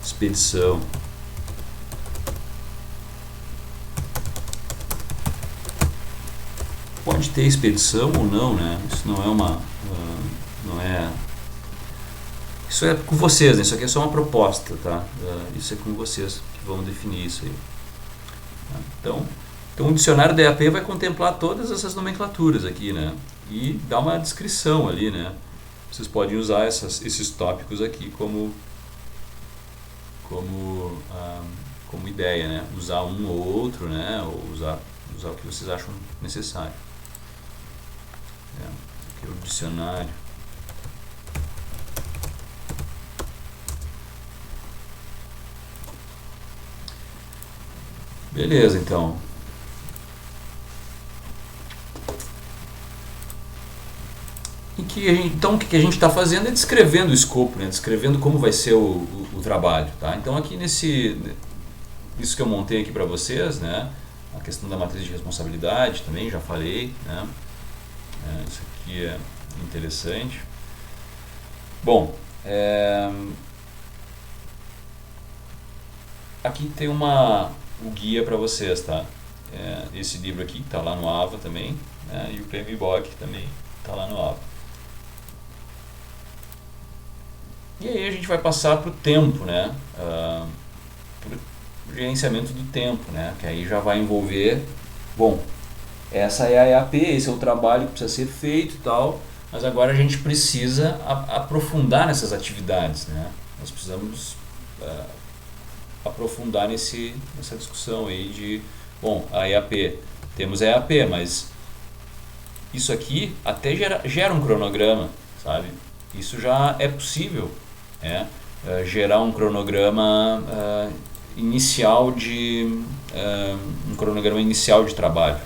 Expedição. Pode ter expedição ou não, né? Isso não é isso é com vocês, né? Isso aqui é só uma proposta, tá? Isso é com vocês que vão definir isso aí. Então o dicionário da EAP vai contemplar todas essas nomenclaturas aqui, né? E dar uma descrição ali, né? Vocês podem usar esses tópicos aqui como ideia, né? Usar um ou outro, né? Ou usar o que vocês acham necessário. Aqui é o dicionário. Beleza, então. Então o que a gente está fazendo é descrevendo o escopo, né? Descrevendo como vai ser o trabalho, tá? Então aqui isso que eu montei aqui para vocês, né? A questão da matriz de responsabilidade também, já falei, né? Isso aqui é interessante. Bom, aqui tem o guia para vocês, tá? Esse livro aqui está lá no AVA também, né? E o PMBOK também está lá no AVA. E aí a gente vai passar para o tempo, né? Para o gerenciamento do tempo, né? Que aí já vai envolver, bom, essa é a EAP, esse é o trabalho que precisa ser feito e tal, mas agora a gente precisa aprofundar nessas atividades, né? Nós precisamos aprofundar nessa discussão aí de, bom, a EAP, temos a EAP, mas isso aqui até gera um cronograma, sabe? Isso já é possível, né? Gerar um cronograma inicial de trabalho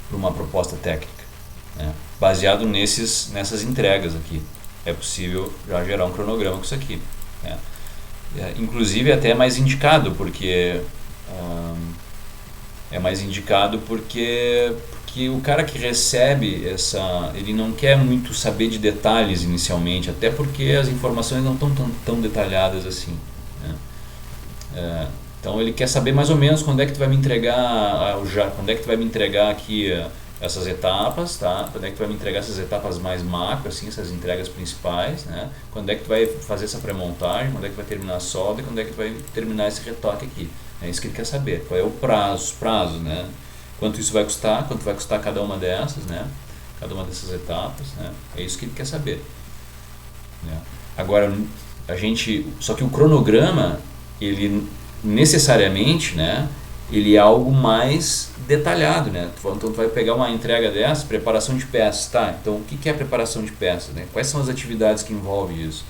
para uma proposta técnica, né? Baseado nessas entregas aqui. É possível já gerar um cronograma com isso aqui, né? Inclusive até é mais indicado, porque o cara que recebe ele não quer muito saber de detalhes inicialmente, até porque as informações não estão tão detalhadas assim, né? Então ele quer saber mais ou menos quando é que tu vai me entregar quando é que tu vai me entregar aqui essas etapas, tá? Quando é que tu vai me entregar essas etapas mais macro, assim, essas entregas principais, né? Quando é que tu vai fazer essa pré-montagem, quando é que tu vai terminar a solda e quando é que tu vai terminar esse retoque aqui. É isso que ele quer saber, qual é o prazo, né? Quanto isso vai custar, quanto vai custar cada uma dessas, né? Cada uma dessas etapas, né? É isso que ele quer saber, né? Agora, só que o cronograma, ele necessariamente, né? Ele é algo mais detalhado, né? Então tu vai pegar uma entrega dessa, preparação de peças, tá? Então o que é a preparação de peças, né? Quais são as atividades que envolvem isso?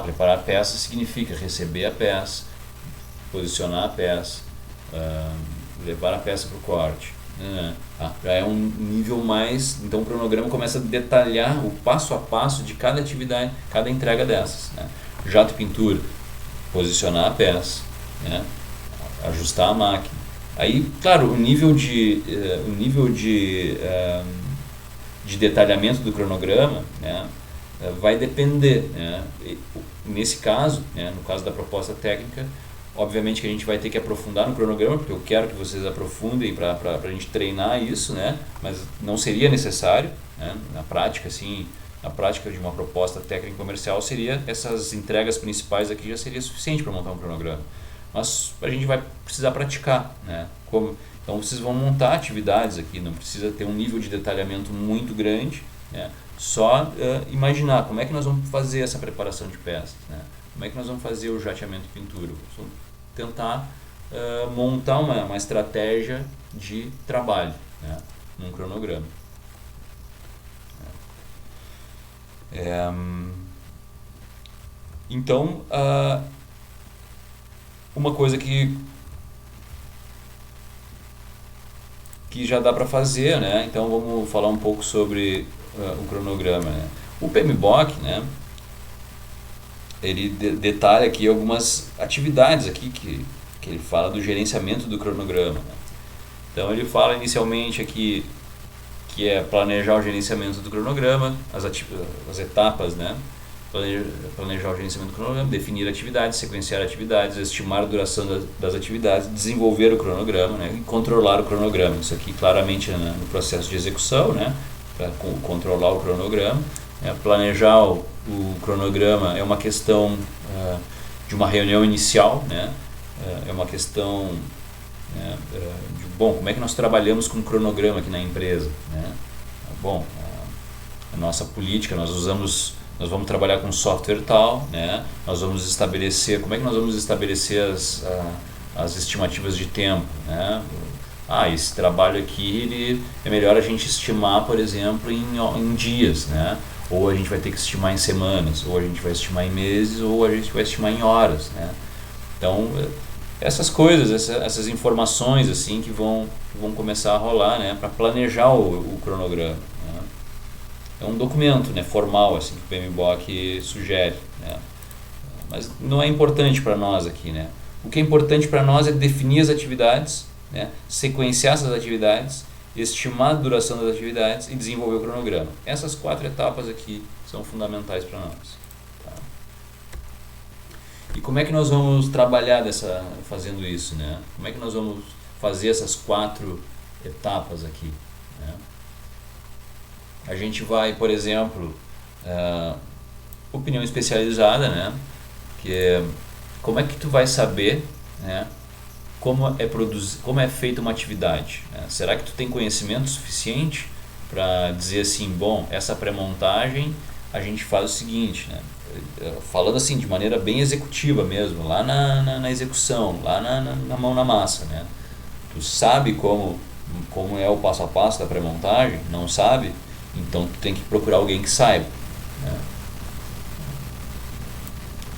Preparar a peça significa receber a peça, posicionar a peça, levar a peça para o corte, né? Já é um nível mais, então o cronograma começa a detalhar o passo a passo de cada atividade, cada entrega dessas, né? Jato e pintura, posicionar a peça, né? Ajustar a máquina. Aí, claro, o nível de detalhamento do cronograma, né, vai depender, né? Nesse caso, né, no caso da proposta técnica, obviamente que a gente vai ter que aprofundar no cronograma, porque eu quero que vocês aprofundem para a gente treinar isso, né? Mas não seria necessário, né? Na prática de uma proposta técnica comercial, essas entregas principais aqui já seria suficiente para montar um cronograma. Mas a gente vai precisar praticar, né? Então vocês vão montar atividades aqui, não precisa ter um nível de detalhamento muito grande, né? Só imaginar como é que nós vamos fazer essa preparação de peças, né? Como é que nós vamos fazer o jateamento de pintura. Vamos tentar montar uma estratégia de trabalho, né? Num cronograma. Então, uma coisa que já dá para fazer, né? Então vamos falar um pouco sobre o cronograma, né? O PMBOK, né? Ele detalha aqui algumas atividades aqui que ele fala do gerenciamento do cronograma, né? Então ele fala inicialmente aqui que é planejar o gerenciamento do cronograma, as etapas, né? Planejar o gerenciamento do cronograma, definir atividades, sequenciar atividades, estimar a duração das atividades, desenvolver o cronograma, né, e controlar o cronograma. Isso aqui claramente no processo de execução, né, para controlar o cronograma. Planejar o cronograma é uma questão de uma reunião inicial, né, é uma questão de, como é que nós trabalhamos com o cronograma aqui na empresa, né? A nossa política, nós vamos trabalhar com software tal, né? Nós vamos estabelecer, como é que nós vamos estabelecer as estimativas de tempo, né? Esse trabalho aqui, é melhor a gente estimar, por exemplo, em dias, né? Ou a gente vai ter que estimar em semanas, ou a gente vai estimar em meses, ou a gente vai estimar em horas, né? Então, essas coisas, essas informações assim que vão começar a rolar, né? Para planejar o cronograma. É um documento, né, formal assim, que o PMBOK sugere, né? Mas não é importante para nós aqui, né? O que é importante para nós é definir as atividades, né? Sequenciar essas atividades, estimar a duração das atividades e desenvolver o cronograma. Essas 4 etapas aqui são fundamentais para nós. Tá? E como é que nós vamos trabalhar fazendo isso, né? Como é que nós vamos fazer essas 4 etapas aqui, né? A gente vai, por exemplo, opinião especializada, né? Que é como é que tu vai saber, né? Como é feita uma atividade, né? Será que tu tem conhecimento suficiente para dizer assim, bom, essa pré-montagem a gente faz o seguinte, né? Falando assim de maneira bem executiva mesmo, lá na execução, lá na mão na massa, né? Tu sabe como é o passo a passo da pré-montagem? Não sabe? Então tu tem que procurar alguém que saiba, né?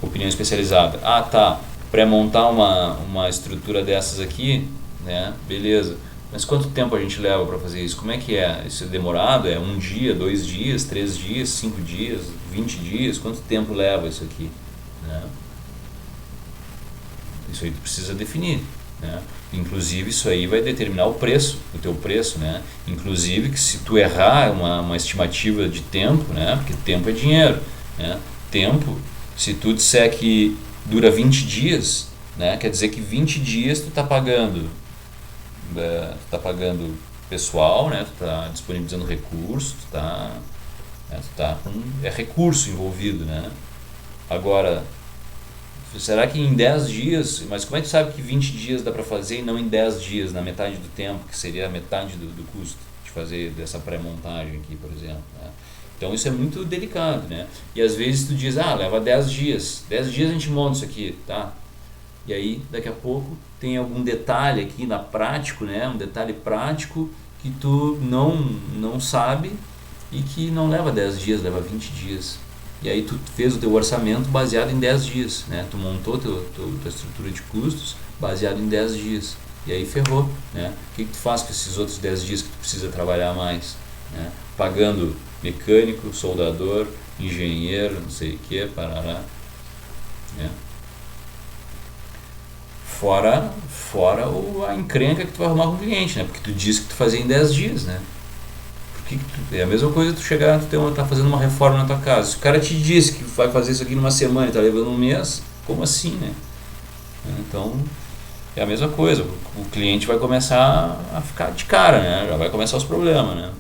Opinião especializada. Ah, tá. Pré-montar uma estrutura dessas aqui, né? Beleza. Mas quanto tempo a gente leva para fazer isso? Como é que é? Isso é demorado? É 1 dia, 2 dias, 3 dias, 5 dias, 20 dias? Quanto tempo leva isso aqui, né? Isso aí tu precisa definir, né? Inclusive isso aí vai determinar o teu preço, né? Inclusive que se tu errar uma estimativa de tempo, né? Porque tempo é dinheiro, né? Tempo, se tu disser que dura 20 dias, né? Quer dizer que 20 dias tu tá pagando pessoal, né? Tu tá disponibilizando recurso, tu tá com recurso envolvido, né? Agora, será que em 10 dias, mas como é que tu sabe que 20 dias dá para fazer e não em 10 dias, na metade do tempo, que seria a metade do custo de fazer dessa pré-montagem aqui, por exemplo, né? Então isso é muito delicado, né? E às vezes tu diz, leva 10 dias, 10 dias a gente monta isso aqui, tá? E aí daqui a pouco tem algum detalhe aqui prático, né? Um detalhe prático que tu não sabe e que não leva 10 dias, leva 20 dias. E aí tu fez o teu orçamento baseado em 10 dias, né? Tu montou tua estrutura de custos baseado em 10 dias. E aí ferrou, né? O que tu faz com esses outros 10 dias que tu precisa trabalhar mais, né? Pagando mecânico, soldador, engenheiro, não sei o que, parará, né? Fora a encrenca que tu vai arrumar com o cliente, né? Porque tu disse que tu fazia em 10 dias, né? É a mesma coisa tu chegar, tá fazendo uma reforma na tua casa. Se o cara te disse que vai fazer isso aqui numa semana e tá levando 1 mês, como assim, né? Então, é a mesma coisa. O cliente vai começar a ficar de cara, né? Já vai começar os problemas, né?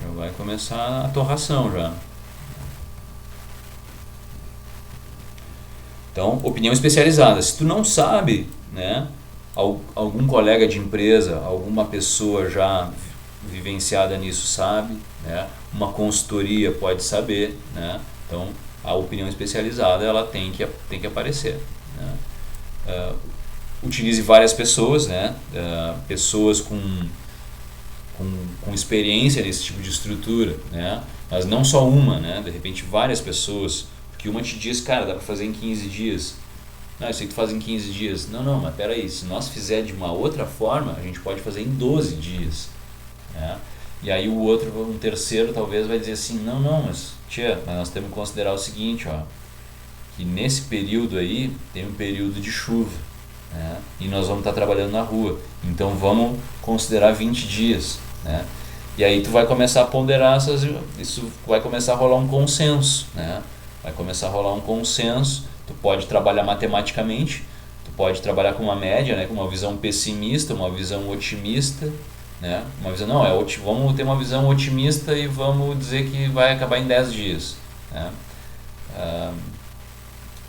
Já vai começar a torração já. Então, opinião especializada. Se tu não sabe, né? Algum colega de empresa, alguma pessoa já vivenciada nisso sabe, né? Uma consultoria pode saber, né? Então a opinião especializada ela tem que aparecer, né? Utilize várias pessoas, né? Pessoas com experiência nesse tipo de estrutura, né? Mas não só uma, né? De repente várias pessoas, porque uma te diz, cara, dá para fazer em 15 dias. Não, isso aí tu faz em 15 dias. Não, mas peraí, se nós fizer de uma outra forma, a gente pode fazer em 12 dias. É. E aí um terceiro talvez vai dizer assim, não, mas nós temos que considerar o seguinte, ó, que nesse período aí tem um período de chuva, né? E nós vamos estar trabalhando na rua, então vamos considerar 20 dias, né? E aí tu vai começar a ponderar isso vai começar a rolar um consenso, né? Vai começar a rolar um consenso, tu pode trabalhar matematicamente, tu pode trabalhar com uma média, né? Com uma visão pessimista, uma visão otimista, né? Uma visão, vamos ter uma visão otimista e vamos dizer que vai acabar em 10 dias, né?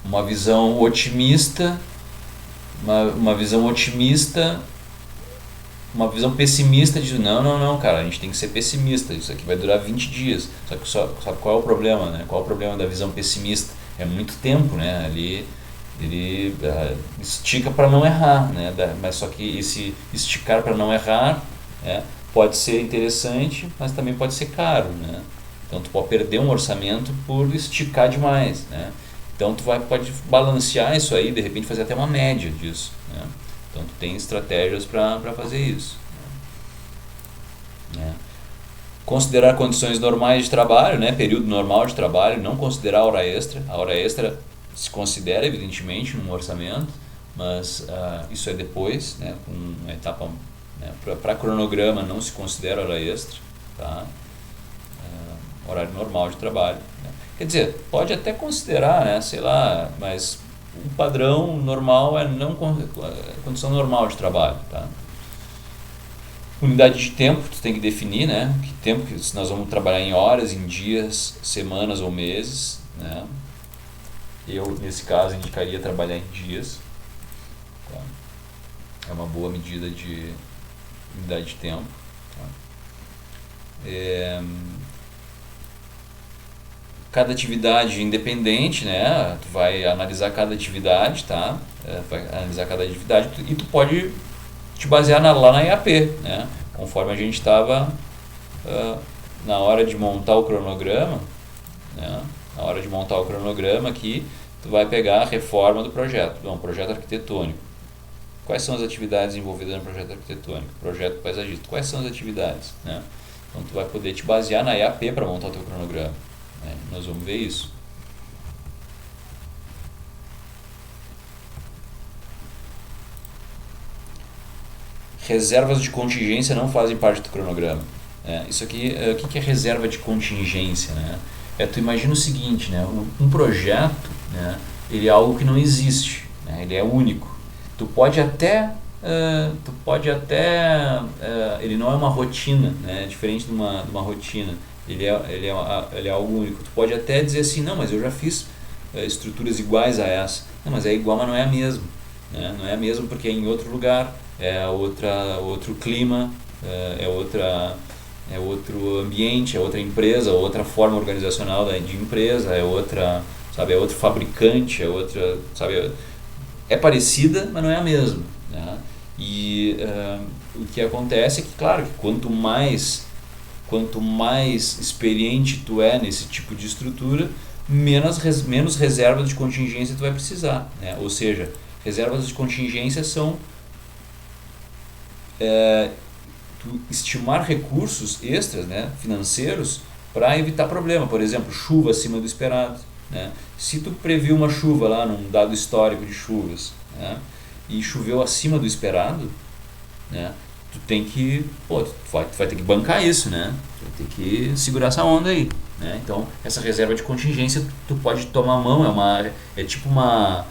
Uma visão otimista, uma visão pessimista de não, cara, a gente tem que ser pessimista, isso aqui vai durar 20 dias. Só que sabe qual é o problema, né? Qual é o problema da visão pessimista? É muito tempo, né? Ali ele estica para não errar, né? Mas só que esse esticar para não errar, pode ser interessante, mas também pode ser caro, né? Então tu pode perder um orçamento por esticar demais, né? Então tu pode balancear isso aí, de repente fazer até uma média disso, né? Então tu tem estratégias para fazer isso, né? Considerar condições normais de trabalho, né? Período normal de trabalho, não considerar hora extra. A hora extra se considera evidentemente num orçamento, mas isso é depois, né, com uma etapa, né, para cronograma não se considera hora extra, tá? Horário normal de trabalho, né? Quer dizer, pode até considerar, né, sei lá, mas o padrão normal é não condição normal de trabalho, tá? Unidade de tempo, tu tem que definir, né, que tempo que se nós vamos trabalhar em horas, em dias, semanas ou meses, né? Eu, nesse caso, indicaria trabalhar em dias, tá? É uma boa medida de unidade de tempo, tá? Cada atividade independente, né? Tu vai analisar cada atividade, tá? Vai analisar cada atividade e tu pode te basear lá na EAP, né? Conforme a gente estava na hora de montar o cronograma, né? Na hora de montar o cronograma aqui, tu vai pegar a reforma do projeto, um projeto arquitetônico. Quais são as atividades envolvidas no projeto arquitetônico? Projeto paisagista. Quais são as atividades, né? Então tu vai poder te basear na EAP para montar o teu cronograma, né? Nós vamos ver isso. Reservas de contingência não fazem parte do cronograma. Isso aqui, o que é reserva de contingência, né? Tu imagina o seguinte, né? Um projeto, né? Ele é algo que não existe, né? Ele é único. Tu pode até ele não é uma rotina, né? Diferente de uma rotina. Ele é algo único. Tu pode até dizer assim, não, mas eu já fiz estruturas iguais a essa. Não, mas é igual, mas não é a mesma, né? Não é a mesma porque é em outro lugar, é outro clima, é outro ambiente, é outra empresa, outra forma organizacional de empresa, é outra, sabe, é outro fabricante, é outra, sabe, é parecida, mas não é a mesma, né? E o que acontece é que, claro, que quanto mais experiente tu é nesse tipo de estrutura, menos reservas de contingência tu vai precisar, né? Ou seja, reservas de contingência são tu estimar recursos extras, né, financeiros, para evitar problema. Por exemplo, chuva acima do esperado, né? Se tu previu uma chuva lá num dado histórico de chuvas, né, e choveu acima do esperado, né, tu tem que, tu vai ter que bancar isso, né? Tu vai ter que segurar essa onda aí, né? Então, essa reserva de contingência tu pode tomar a mão, é tipo uma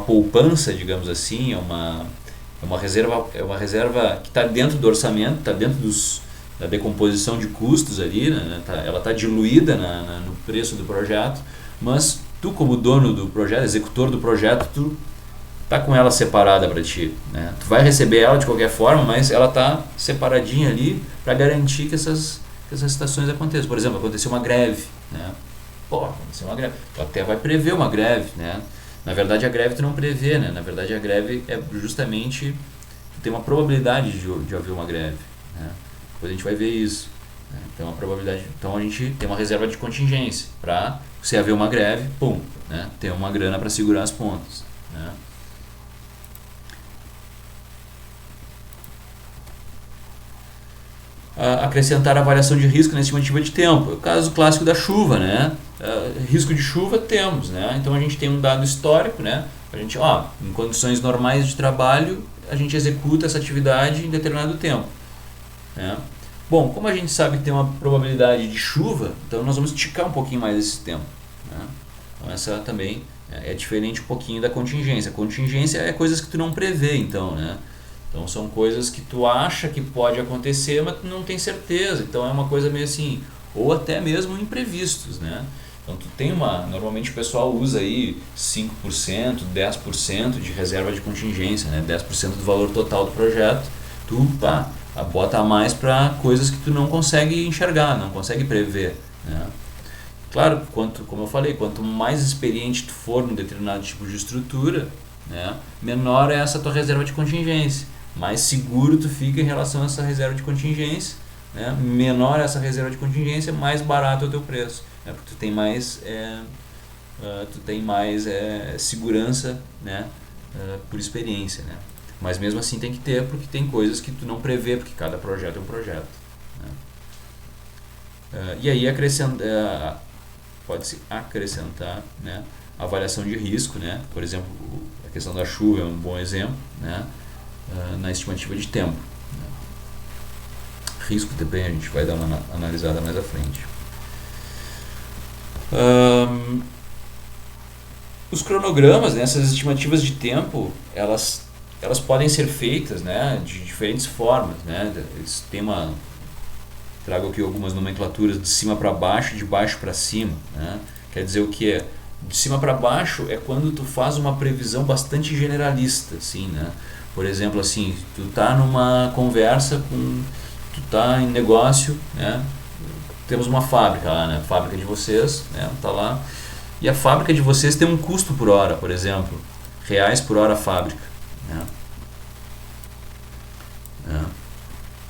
poupança, digamos assim, é uma reserva que está dentro do orçamento, está dentro da decomposição de custos ali, né? Ela está diluída no preço do projeto, mas tu, como dono do projeto, executor do projeto, tu tá com ela separada para ti, né? Tu vai receber ela de qualquer forma, mas ela tá separadinha ali para garantir que essas situações aconteçam. Por exemplo, aconteceu uma greve, né? Aconteceu uma greve. Tu até vai prever uma greve, né? Na verdade, a greve tu não prevê, né? Na verdade, a greve é justamente, tu tem uma probabilidade de haver uma greve, né? Depois a gente vai ver isso, né? Então, a gente tem uma reserva de contingência para, se haver uma greve, né? Ter uma grana para segurar as pontas, né? Acrescentar a avaliação de risco na estimativa de tempo. É o caso clássico da chuva, né? Risco de chuva temos, né? Então a gente tem um dado histórico, né? A gente, em condições normais de trabalho, a gente executa essa atividade em determinado tempo, né? Bom, como a gente sabe que tem uma probabilidade de chuva, então nós vamos esticar um pouquinho mais esse tempo, né? Então essa também é diferente um pouquinho da contingência. A contingência é coisas que tu não prevê, então, né? Então são coisas que tu acha que pode acontecer, mas tu não tem certeza. Então é uma coisa meio assim, ou até mesmo imprevistos, né? Então tu tem normalmente o pessoal usa aí 5%, 10% de reserva de contingência, né? 10% do valor total do projeto, tu bota a mais para coisas que tu não consegue enxergar, não consegue prever, né? Claro, como eu falei, quanto mais experiente tu for num determinado tipo de estrutura, né, menor é essa tua reserva de contingência. Mais seguro tu fica em relação a essa reserva de contingência, né? Menor essa reserva de contingência, mais barato é o teu preço, né? Porque tu tem mais segurança, né? Por experiência, né? Mas mesmo assim tem que ter, porque tem coisas que tu não prevê, porque cada projeto é um projeto, né? E aí pode-se acrescentar, né, avaliação de risco, né? Por exemplo, a questão da chuva é um bom exemplo, né? Na estimativa de tempo. Risco depende, a gente vai dar uma analisada mais à frente. Os cronogramas, né, essas estimativas de tempo, elas podem ser feitas, né, de diferentes formas, né? Eles têm trago aqui algumas nomenclaturas de cima para baixo e de baixo para cima, né? Quer dizer o que é? De cima para baixo é quando tu faz uma previsão bastante generalista, assim, né? Por exemplo, assim, tu tá numa conversa tu tá em negócio, né? Temos uma fábrica lá, né? A fábrica de vocês, né? Tá lá. E a fábrica de vocês tem um custo por hora, por exemplo, reais por hora a fábrica, né?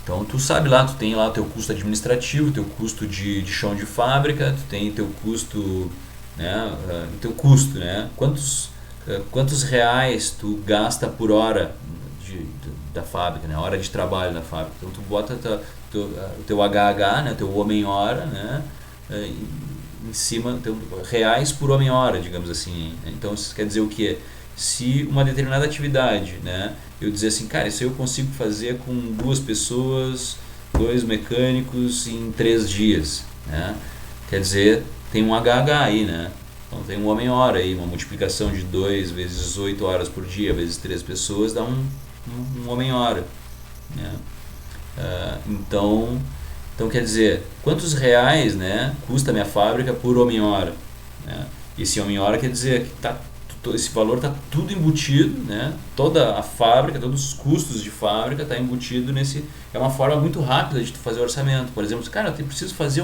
Então tu sabe lá, tu tem lá o teu custo administrativo, teu custo de chão de fábrica, tu tem teu custo, né? Teu custo, né? Quantos reais tu gasta por hora da fábrica, né? Hora de trabalho da fábrica. Então tu bota o teu HH, né? Teu homem-hora, né? Em cima, reais por homem-hora, digamos assim. Então isso quer dizer o quê? Se uma determinada atividade, né, eu dizer assim, cara, isso eu consigo fazer com 2 pessoas, 2 mecânicos em 3 dias, né? Quer dizer, tem um HH aí, né? Então tem um homem-hora aí, uma multiplicação de 2 vezes 8 horas por dia, vezes 3 pessoas, dá um homem-hora, né? Então quer dizer, quantos reais, né, custa a minha fábrica por homem-hora, né? Esse homem-hora quer dizer que esse valor está tudo embutido, né? Toda a fábrica, todos os custos de fábrica está embutido nesse. É uma forma muito rápida de tu fazer orçamento. Por exemplo, cara, eu preciso fazer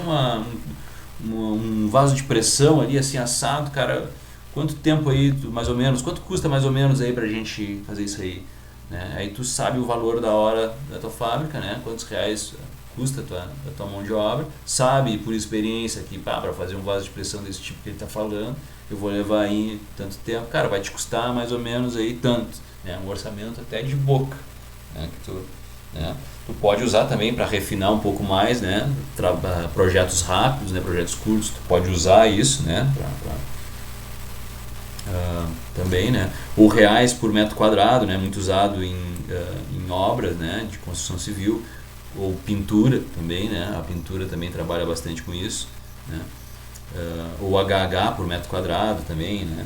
um vaso de pressão ali assim assado, cara. Quanto tempo aí, mais ou menos? Quanto custa mais ou menos aí pra gente fazer isso aí? Né? Aí tu sabe o valor da hora da tua fábrica, né? Quantos reais custa a tua mão de obra, sabe por experiência que para fazer um vaso de pressão desse tipo que ele está falando, eu vou levar aí tanto tempo, cara, vai te custar mais ou menos aí tanto, né? Um orçamento até de boca, né? Tu pode usar também para refinar um pouco mais, né? Projetos rápidos, né? Projetos curtos, tu pode usar isso, né? Também, né? Ou reais por metro quadrado, né? Muito usado em obras, né? De construção civil. Ou pintura também, né? A pintura também trabalha bastante com isso, né? Ou HH por metro quadrado também, né?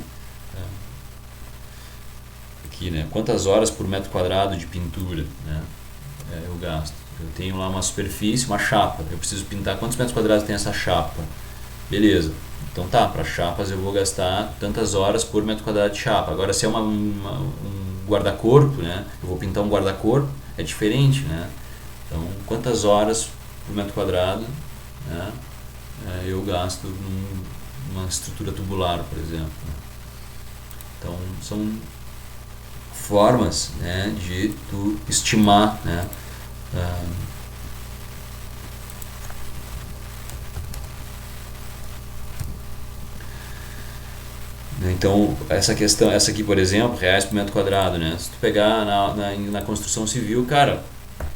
Aqui, né? Quantas horas por metro quadrado de pintura, né? Eu gasto. Eu tenho lá uma superfície, uma chapa. Eu preciso pintar. Quantos metros quadrados tem essa chapa? Beleza. Então tá, para chapas eu vou gastar tantas horas por metro quadrado de chapa. Agora se é um guarda-corpo, né? Eu vou pintar um guarda-corpo, é diferente, né? Então, quantas horas por metro quadrado, né, eu gasto numa estrutura tubular, por exemplo. Então, são formas, né, de tu estimar, né, então, essa aqui, por exemplo, reais por metro quadrado, né, se tu pegar na construção civil, cara,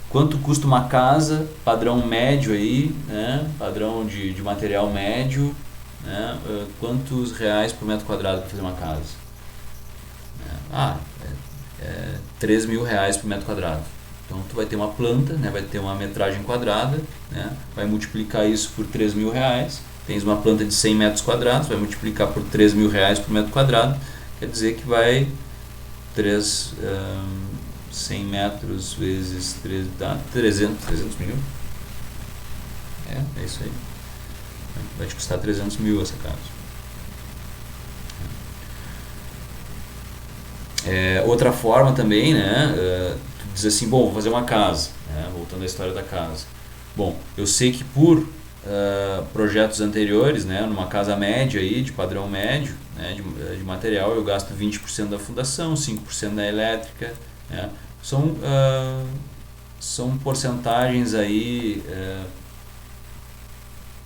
quanto custa uma casa, padrão médio aí, né? Padrão de material médio, né? Quantos reais por metro quadrado para fazer uma casa? 3 mil reais por metro quadrado. Então tu vai ter uma planta, né? Vai ter uma metragem quadrada, né? Vai multiplicar isso por 3 mil reais. Tens uma planta de 100 metros quadrados, vai multiplicar por 3 mil reais por metro quadrado. Quer dizer que vai 100 metros vezes 300 mil. É isso aí. Vai te custar 300 mil essa casa. Outra forma também, né? Tu diz assim, bom, vou fazer uma casa, né? Voltando à história da casa. Bom, eu sei que por projetos anteriores, né? Numa casa média aí, de padrão médio, né? De material, eu gasto 20% da fundação, 5% da elétrica, né? São porcentagens aí,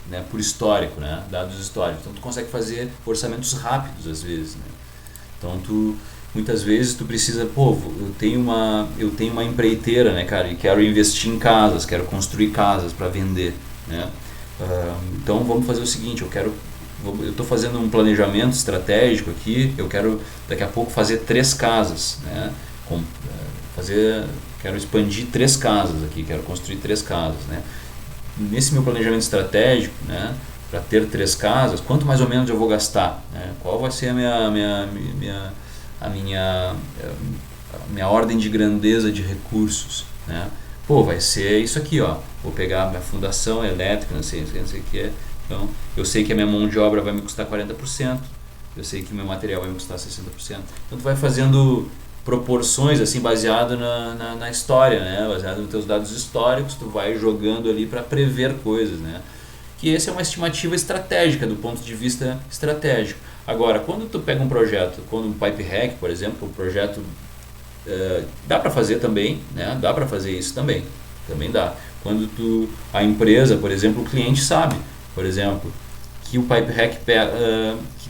né, por histórico, né, dados históricos. Então tu consegue fazer orçamentos rápidos às vezes, né? Então muitas vezes tu precisa, eu tenho uma empreiteira, né, cara, e quero investir em casas, quero construir casas para vender, né? Então vamos fazer o seguinte, eu quero eu estou fazendo um planejamento estratégico aqui, eu quero daqui a pouco fazer 3 casas, né? Quero expandir 3 casas aqui, quero construir 3 casas, né? Nesse meu planejamento estratégico, né, para ter 3 casas, quanto mais ou menos eu vou gastar, né? Qual vai ser a minha ordem de grandeza de recursos, né? Pô, vai ser isso aqui, ó. Vou pegar minha fundação elétrica, não sei o que é. Então, eu sei que a minha mão de obra vai me custar 40%, eu sei que o meu material vai me custar 60%. Então, tu vai fazendo proporções assim baseado na história, né? Baseado nos teus dados históricos, tu vai jogando ali para prever coisas, né? Que essa é uma estimativa estratégica do ponto de vista estratégico. Agora, quando tu pega um projeto, quando um pipe hack, por exemplo, um projeto dá para fazer também, né? Dá para fazer isso também dá. Quando a empresa, por exemplo, o cliente sabe, por exemplo, que o pipe hack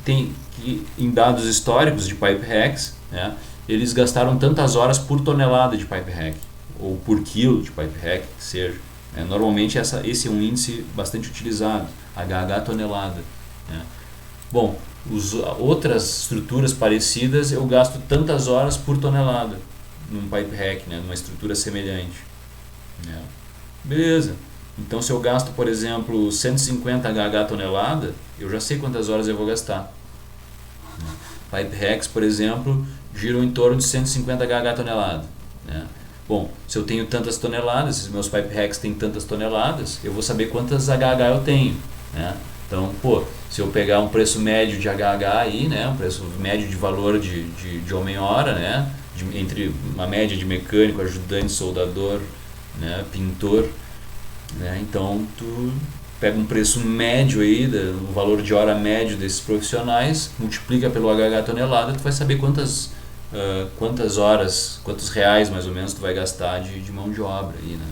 que em dados históricos de pipe hacks, né? Eles gastaram tantas horas por tonelada de pipe hack, ou por quilo de pipe hack, que seja. Normalmente esse é um índice bastante utilizado, HH tonelada, né? Bom, outras estruturas parecidas eu gasto tantas horas por tonelada num pipe hack, né? Numa estrutura semelhante, né? Beleza. Então se eu gasto, por exemplo, 150 HH tonelada, eu já sei quantas horas eu vou gastar. Pipe hacks, por exemplo, giram em torno de 150 HH tonelada, né? Bom, se eu tenho tantas toneladas, se meus pipe hacks têm tantas toneladas, eu vou saber quantas HH eu tenho, né? Então, pô, se eu pegar um preço médio de HH aí, né, um preço médio de valor de homem-hora, né, entre uma média de mecânico, ajudante, soldador, né, pintor, né, então tu pega um preço médio aí, o valor de hora médio desses profissionais, multiplica pelo HH tonelada, tu vai saber quantas horas, quantos reais mais ou menos tu vai gastar de mão de obra aí, né?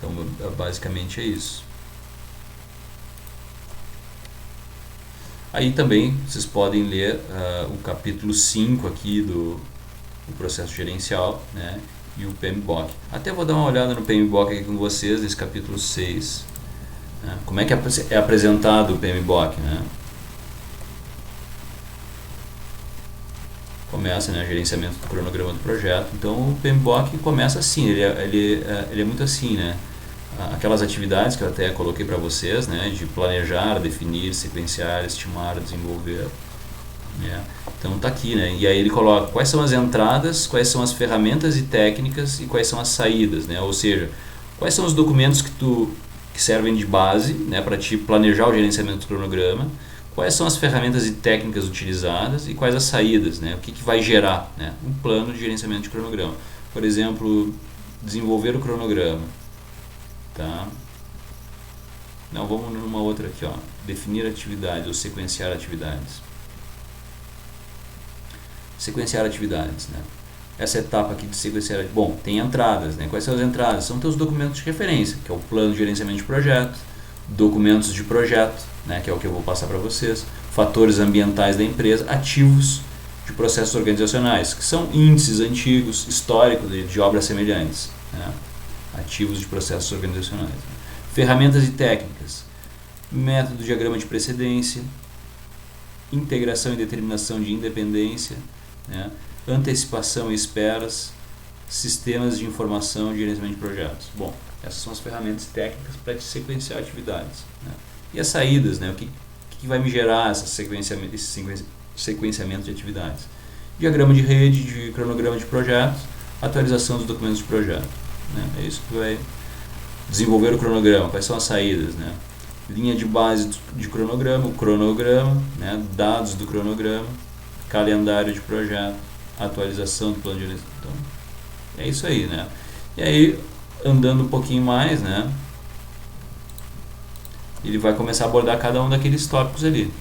Então, basicamente é isso. Aí também vocês podem ler o capítulo 5 aqui do processo gerencial, né, e o PMBOK. Até vou dar uma olhada no PMBOK aqui com vocês, nesse capítulo 6. Né? Como é que é apresentado o PMBOK, né? Começa, né, gerenciamento do cronograma do projeto. Então o PMBOK começa assim, ele é muito assim, né? Aquelas atividades que eu até coloquei para vocês, né, de planejar, definir, sequenciar, estimar, desenvolver, né? Então tá aqui, né? E aí ele coloca quais são as entradas, quais são as ferramentas e técnicas e quais são as saídas, né? Ou seja, quais são os documentos que servem de base, né, para te planejar o gerenciamento do cronograma, quais são as ferramentas e técnicas utilizadas e quais as saídas, né? O que vai gerar, né, um plano de gerenciamento de cronograma. Por exemplo, desenvolver o cronograma. Tá? Não, vamos numa outra aqui, ó. Definir atividades ou sequenciar atividades. Sequenciar atividades, né? Essa etapa aqui de sequenciar, bom, tem entradas, né? Quais são as entradas? São teus documentos de referência, que é o plano de gerenciamento de projeto, documentos de projeto, né? Que é o que eu vou passar para vocês, fatores ambientais da empresa, ativos de processos organizacionais, que são índices antigos, históricos de obras semelhantes, né? Ativos de processos organizacionais. Ferramentas e técnicas, método diagrama de precedência, integração e determinação de independência, né? Antecipação e esperas, sistemas de informação e gerenciamento de projetos. Bom, essas são as ferramentas técnicas para te sequenciar atividades, né? E as saídas, né? O que vai me gerar esse sequenciamento de atividades? Diagrama de rede, de cronograma de projetos, atualização dos documentos de projeto, né? É isso que vai desenvolver o cronograma. Quais são as saídas, né? Linha de base de cronograma, o cronograma, né? Dados do cronograma, calendário de projeto, atualização do plano de gerenciamento. Então, é isso aí, né? E aí, andando um pouquinho mais, né, ele vai começar a abordar cada um daqueles tópicos ali.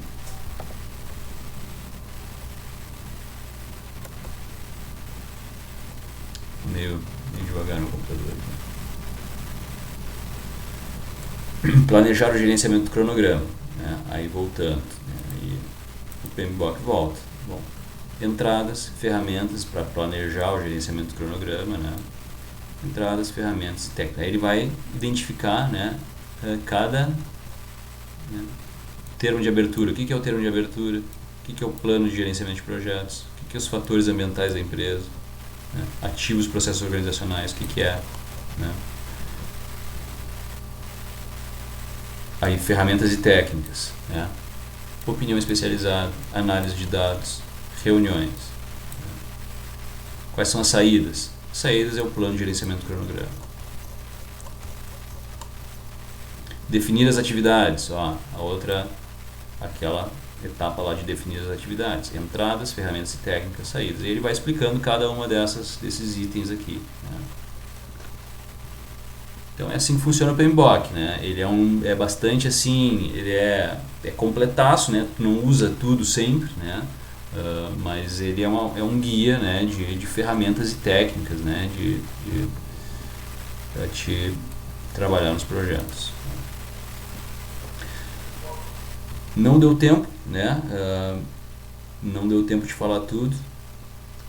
Meio devagar no computador aqui. Planejar o gerenciamento do cronograma, né? Aí voltando, né? Aí o PMBOK volta. Bom, entradas, ferramentas para planejar o gerenciamento do cronograma, né? Entradas, ferramentas, técnicas. Aí ele vai identificar, né, cada, né, termo de abertura. O que é o termo de abertura? O que é o plano de gerenciamento de projetos? O que é os fatores ambientais da empresa? Né? Ativos, processos organizacionais, o que é? Né? Aí, ferramentas e técnicas, né? Opinião especializada, análise de dados, reuniões. Né? Quais são as saídas? Saídas é o plano de gerenciamento do cronograma. Definir as atividades, ó, aquela etapa lá de definir as atividades, entradas, ferramentas e técnicas, saídas. E ele vai explicando cada uma desses itens aqui, né? Então é assim que funciona o PMBOK, né? Ele é bastante assim, ele é completaço, né? Tu não usa tudo sempre, né? Mas ele é um guia, né? de ferramentas e técnicas, né? Para te trabalhar nos projetos. Não deu tempo, né? Não deu tempo de falar tudo,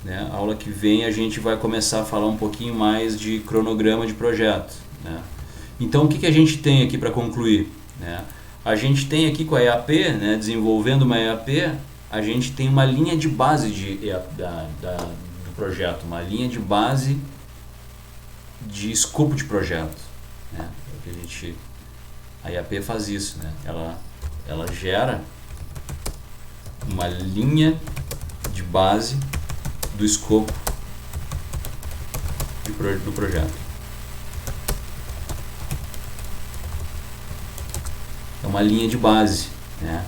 né? A aula que vem a gente vai começar a falar um pouquinho mais de cronograma de projeto, né? Então o que a gente tem aqui para concluir, né? A gente tem aqui com a EAP, né? Desenvolvendo uma EAP, a gente tem uma linha de base do projeto, uma linha de base de escopo de projeto, né? A EAP faz isso, né? Ela gera uma linha de base do escopo do projeto. É uma linha de base, né?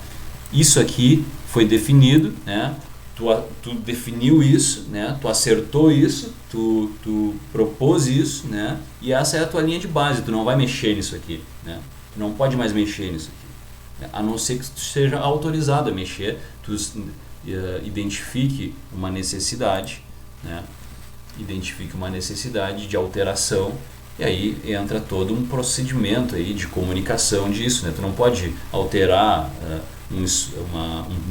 Isso aqui foi definido, né? Tu definiu isso, né? Tu acertou isso, tu propôs isso, né? E essa é a tua linha de base. Tu não vai mexer nisso aqui, né? Tu não pode mais mexer nisso aqui, a não ser que tu seja autorizado a mexer, tu identifique uma necessidade, né? Identifique uma necessidade de alteração, e aí entra todo um procedimento aí de comunicação disso, né? Tu não pode alterar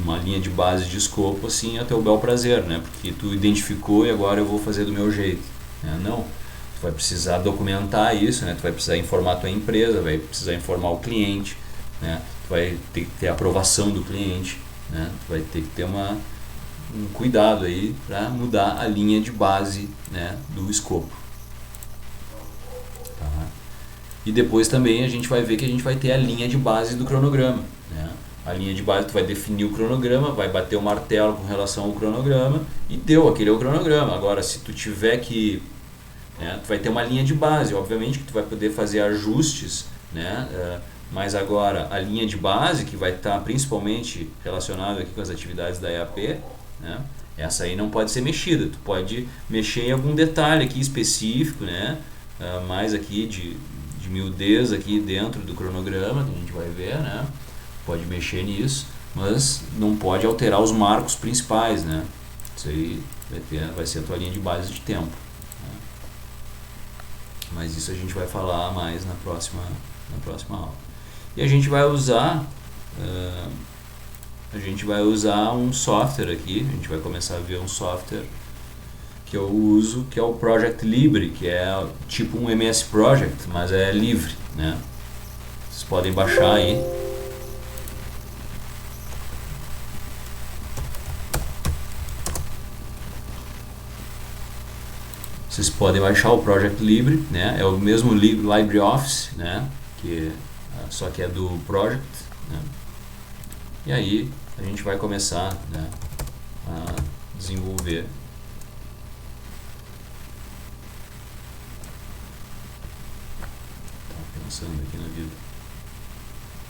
uma linha de base de escopo assim a teu bel prazer, né? Porque tu identificou e agora eu vou fazer do meu jeito, né? Não, tu vai precisar documentar isso, né? Tu vai precisar informar a tua empresa, vai precisar informar o cliente, né? Tu vai ter que ter a aprovação do cliente, né? Tu vai ter que ter um cuidado aí para mudar a linha de base, né, do escopo. Tá? E depois também a gente vai ver que a gente vai ter a linha de base do cronograma, né? A linha de base, tu vai definir o cronograma, vai bater o martelo com relação ao cronograma e deu, aquele é o cronograma. Agora, se tu tiver que, né, tu vai ter uma linha de base, obviamente que tu vai poder fazer ajustes, né? Mas agora a linha de base, que vai estar principalmente relacionada aqui com as atividades da EAP, né? Essa aí não pode ser mexida. Tu pode mexer em algum detalhe aqui específico, né? Mais aqui de miudez aqui dentro do cronograma, que a gente vai ver, né? Pode mexer nisso, mas não pode alterar os marcos principais, né? Isso aí vai ser a tua linha de base de tempo, né? Mas isso a gente vai falar mais na próxima aula. E a gente vai usar um software aqui, a gente vai começar a ver um software que eu uso, que é o Project Libre, que é tipo um MS Project, mas é livre, né? Vocês podem baixar aí. Vocês podem baixar o Project Libre, né? É o mesmo LibreOffice, né? Só que é do Project, né? E aí a gente vai começar, né, a desenvolver. Estava pensando aqui na vida.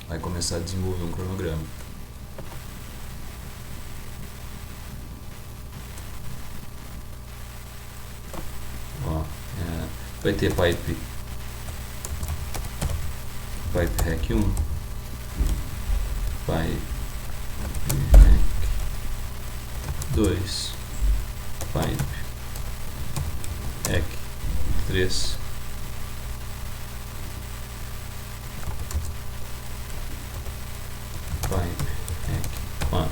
Vai começar a desenvolver um cronograma. Ó, vai ter pipe hack 1, pipe hack 2, pipe hack 3, pipe hack 4.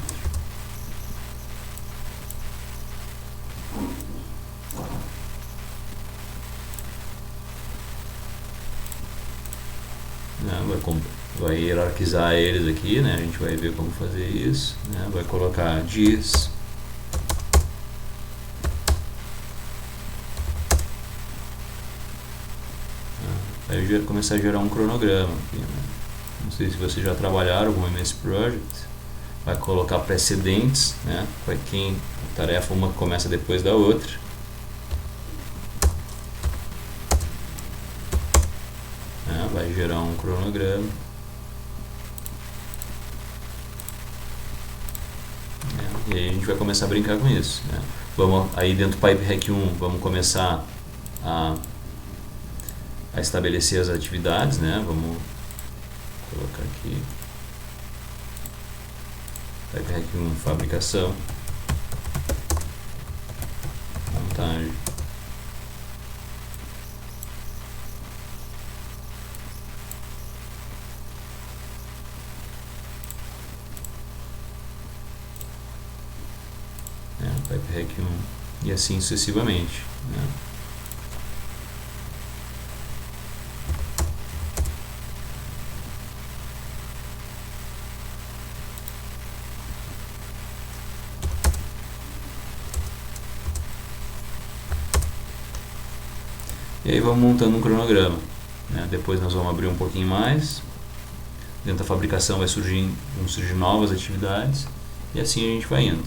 Não. né? Vai hierarquizar eles aqui, né? A gente vai ver como fazer isso, né? Vai colocar diz vai começar a gerar um cronograma aqui, né? Não sei se vocês já trabalharam com o MS Project. Vai colocar precedentes, né? Para quem tarefa uma que começa depois da outra. Vai gerar um cronograma. E aí a gente vai começar a brincar com isso, né? Vamos aí dentro do PipeHack 1, vamos começar a estabelecer as atividades, né? Vamos colocar aqui PipeHack 1, fabricação, montagem, PipeHack 1 e assim sucessivamente, né? E aí vamos montando um cronograma, né? Depois nós vamos abrir um pouquinho mais. Dentro da fabricação vão surgir novas atividades e assim a gente vai indo,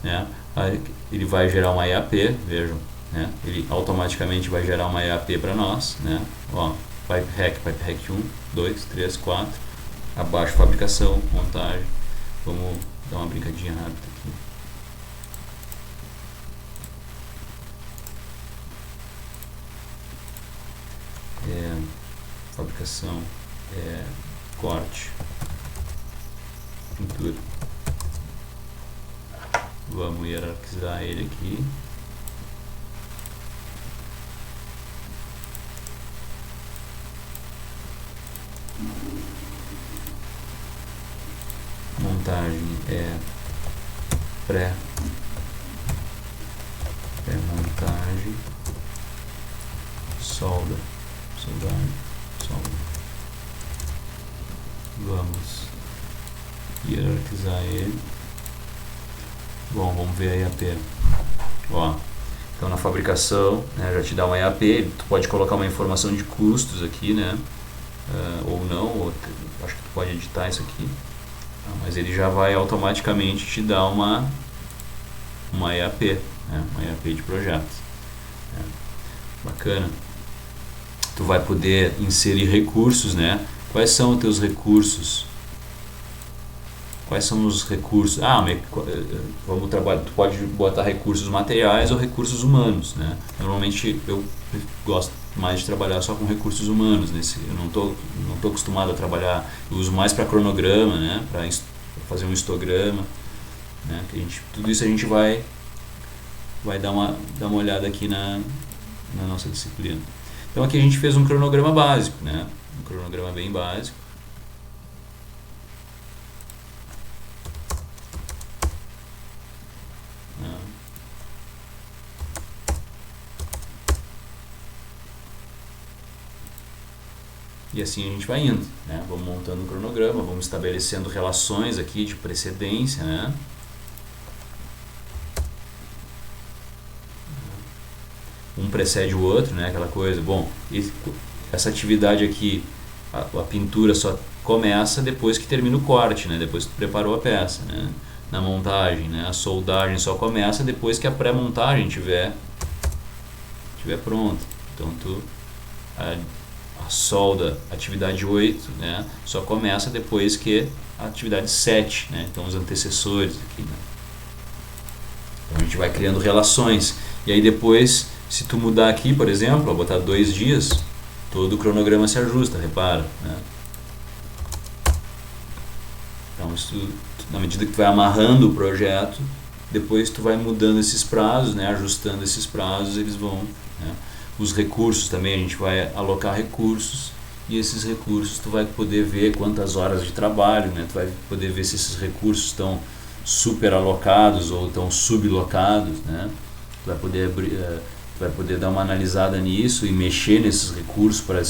né? Aí ele vai gerar uma EAP, vejam, né? Ele automaticamente vai gerar uma EAP para nós, né? Ó, PipeHack 1, 2, 3, 4, abaixo fabricação, montagem. Vamos dar uma brincadinha rápida aqui. Fabricação, corte, pintura. Vamos hierarquizar ele aqui. Montagem pré-montagem, soldagem. Vamos hierarquizar ele. Bom, vamos ver a EAP. Ó, então na fabricação, né, já te dá uma EAP. Tu pode colocar uma informação de custos aqui, né? Ou não, acho que tu pode editar isso aqui. Mas ele já vai automaticamente te dar uma EAP, né? Uma EAP de projeto. Bacana. Tu vai poder inserir recursos, né? Quais são os teus recursos? Quais são os recursos? Vamos trabalhar. Tu pode botar recursos materiais ou recursos humanos, né? Normalmente eu gosto mais de trabalhar só com recursos humanos. Eu não tô acostumado a trabalhar. Eu uso mais para cronograma, né? Para fazer um histograma, né? Tudo isso a gente vai dar uma olhada aqui na nossa disciplina. Então aqui a gente fez um cronograma básico, né? Um cronograma bem básico. E assim a gente vai indo, né? Vamos montando um cronograma, vamos estabelecendo relações aqui de precedência, né? Um precede o outro, né? Aquela coisa, bom, essa atividade aqui, a pintura só começa depois que termina o corte, né? Depois que tu preparou a peça, né? Na montagem, né? A soldagem só começa depois que a pré-montagem tiver pronta. Então a solda, atividade 8, né? Só começa depois que a atividade 7, né? Então os antecessores aqui, né? Então a gente vai criando relações. E aí depois, se tu mudar aqui, por exemplo, botar 2 dias, todo o cronograma se ajusta, repara, né? Então na medida que tu vai amarrando o projeto, depois tu vai mudando esses prazos, né? Ajustando esses prazos, eles vão, né? Os recursos também, a gente vai alocar recursos, e esses recursos tu vai poder ver quantas horas de trabalho, né? Tu vai poder ver se esses recursos estão super alocados ou estão sublocados, né? Tu vai poder vai poder dar uma analisada nisso e mexer nesses recursos para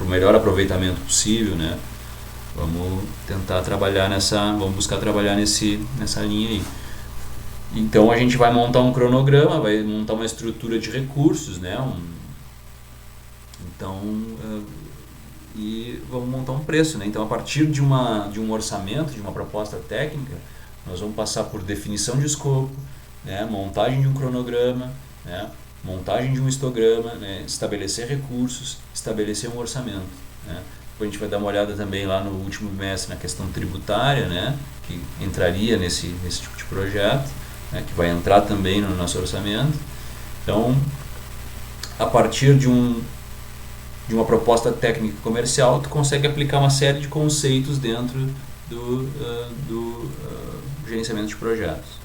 o melhor aproveitamento possível, né? Vamos tentar trabalhar vamos buscar trabalhar nessa linha aí. Então a gente vai montar um cronograma, vai montar uma estrutura de recursos, né? E vamos montar um preço, né? Então a partir de um orçamento, de uma proposta técnica, nós vamos passar por definição de escopo, né? Montagem de um cronograma, né? Montagem de um histograma, né? Estabelecer recursos, estabelecer um orçamento, né? Depois a gente vai dar uma olhada também lá no último bimestre na questão tributária, né? Que entraria nesse tipo de projeto, né? Que vai entrar também no nosso orçamento. Então, a partir de uma proposta técnica e comercial, tu consegue aplicar uma série de conceitos dentro do gerenciamento de projetos.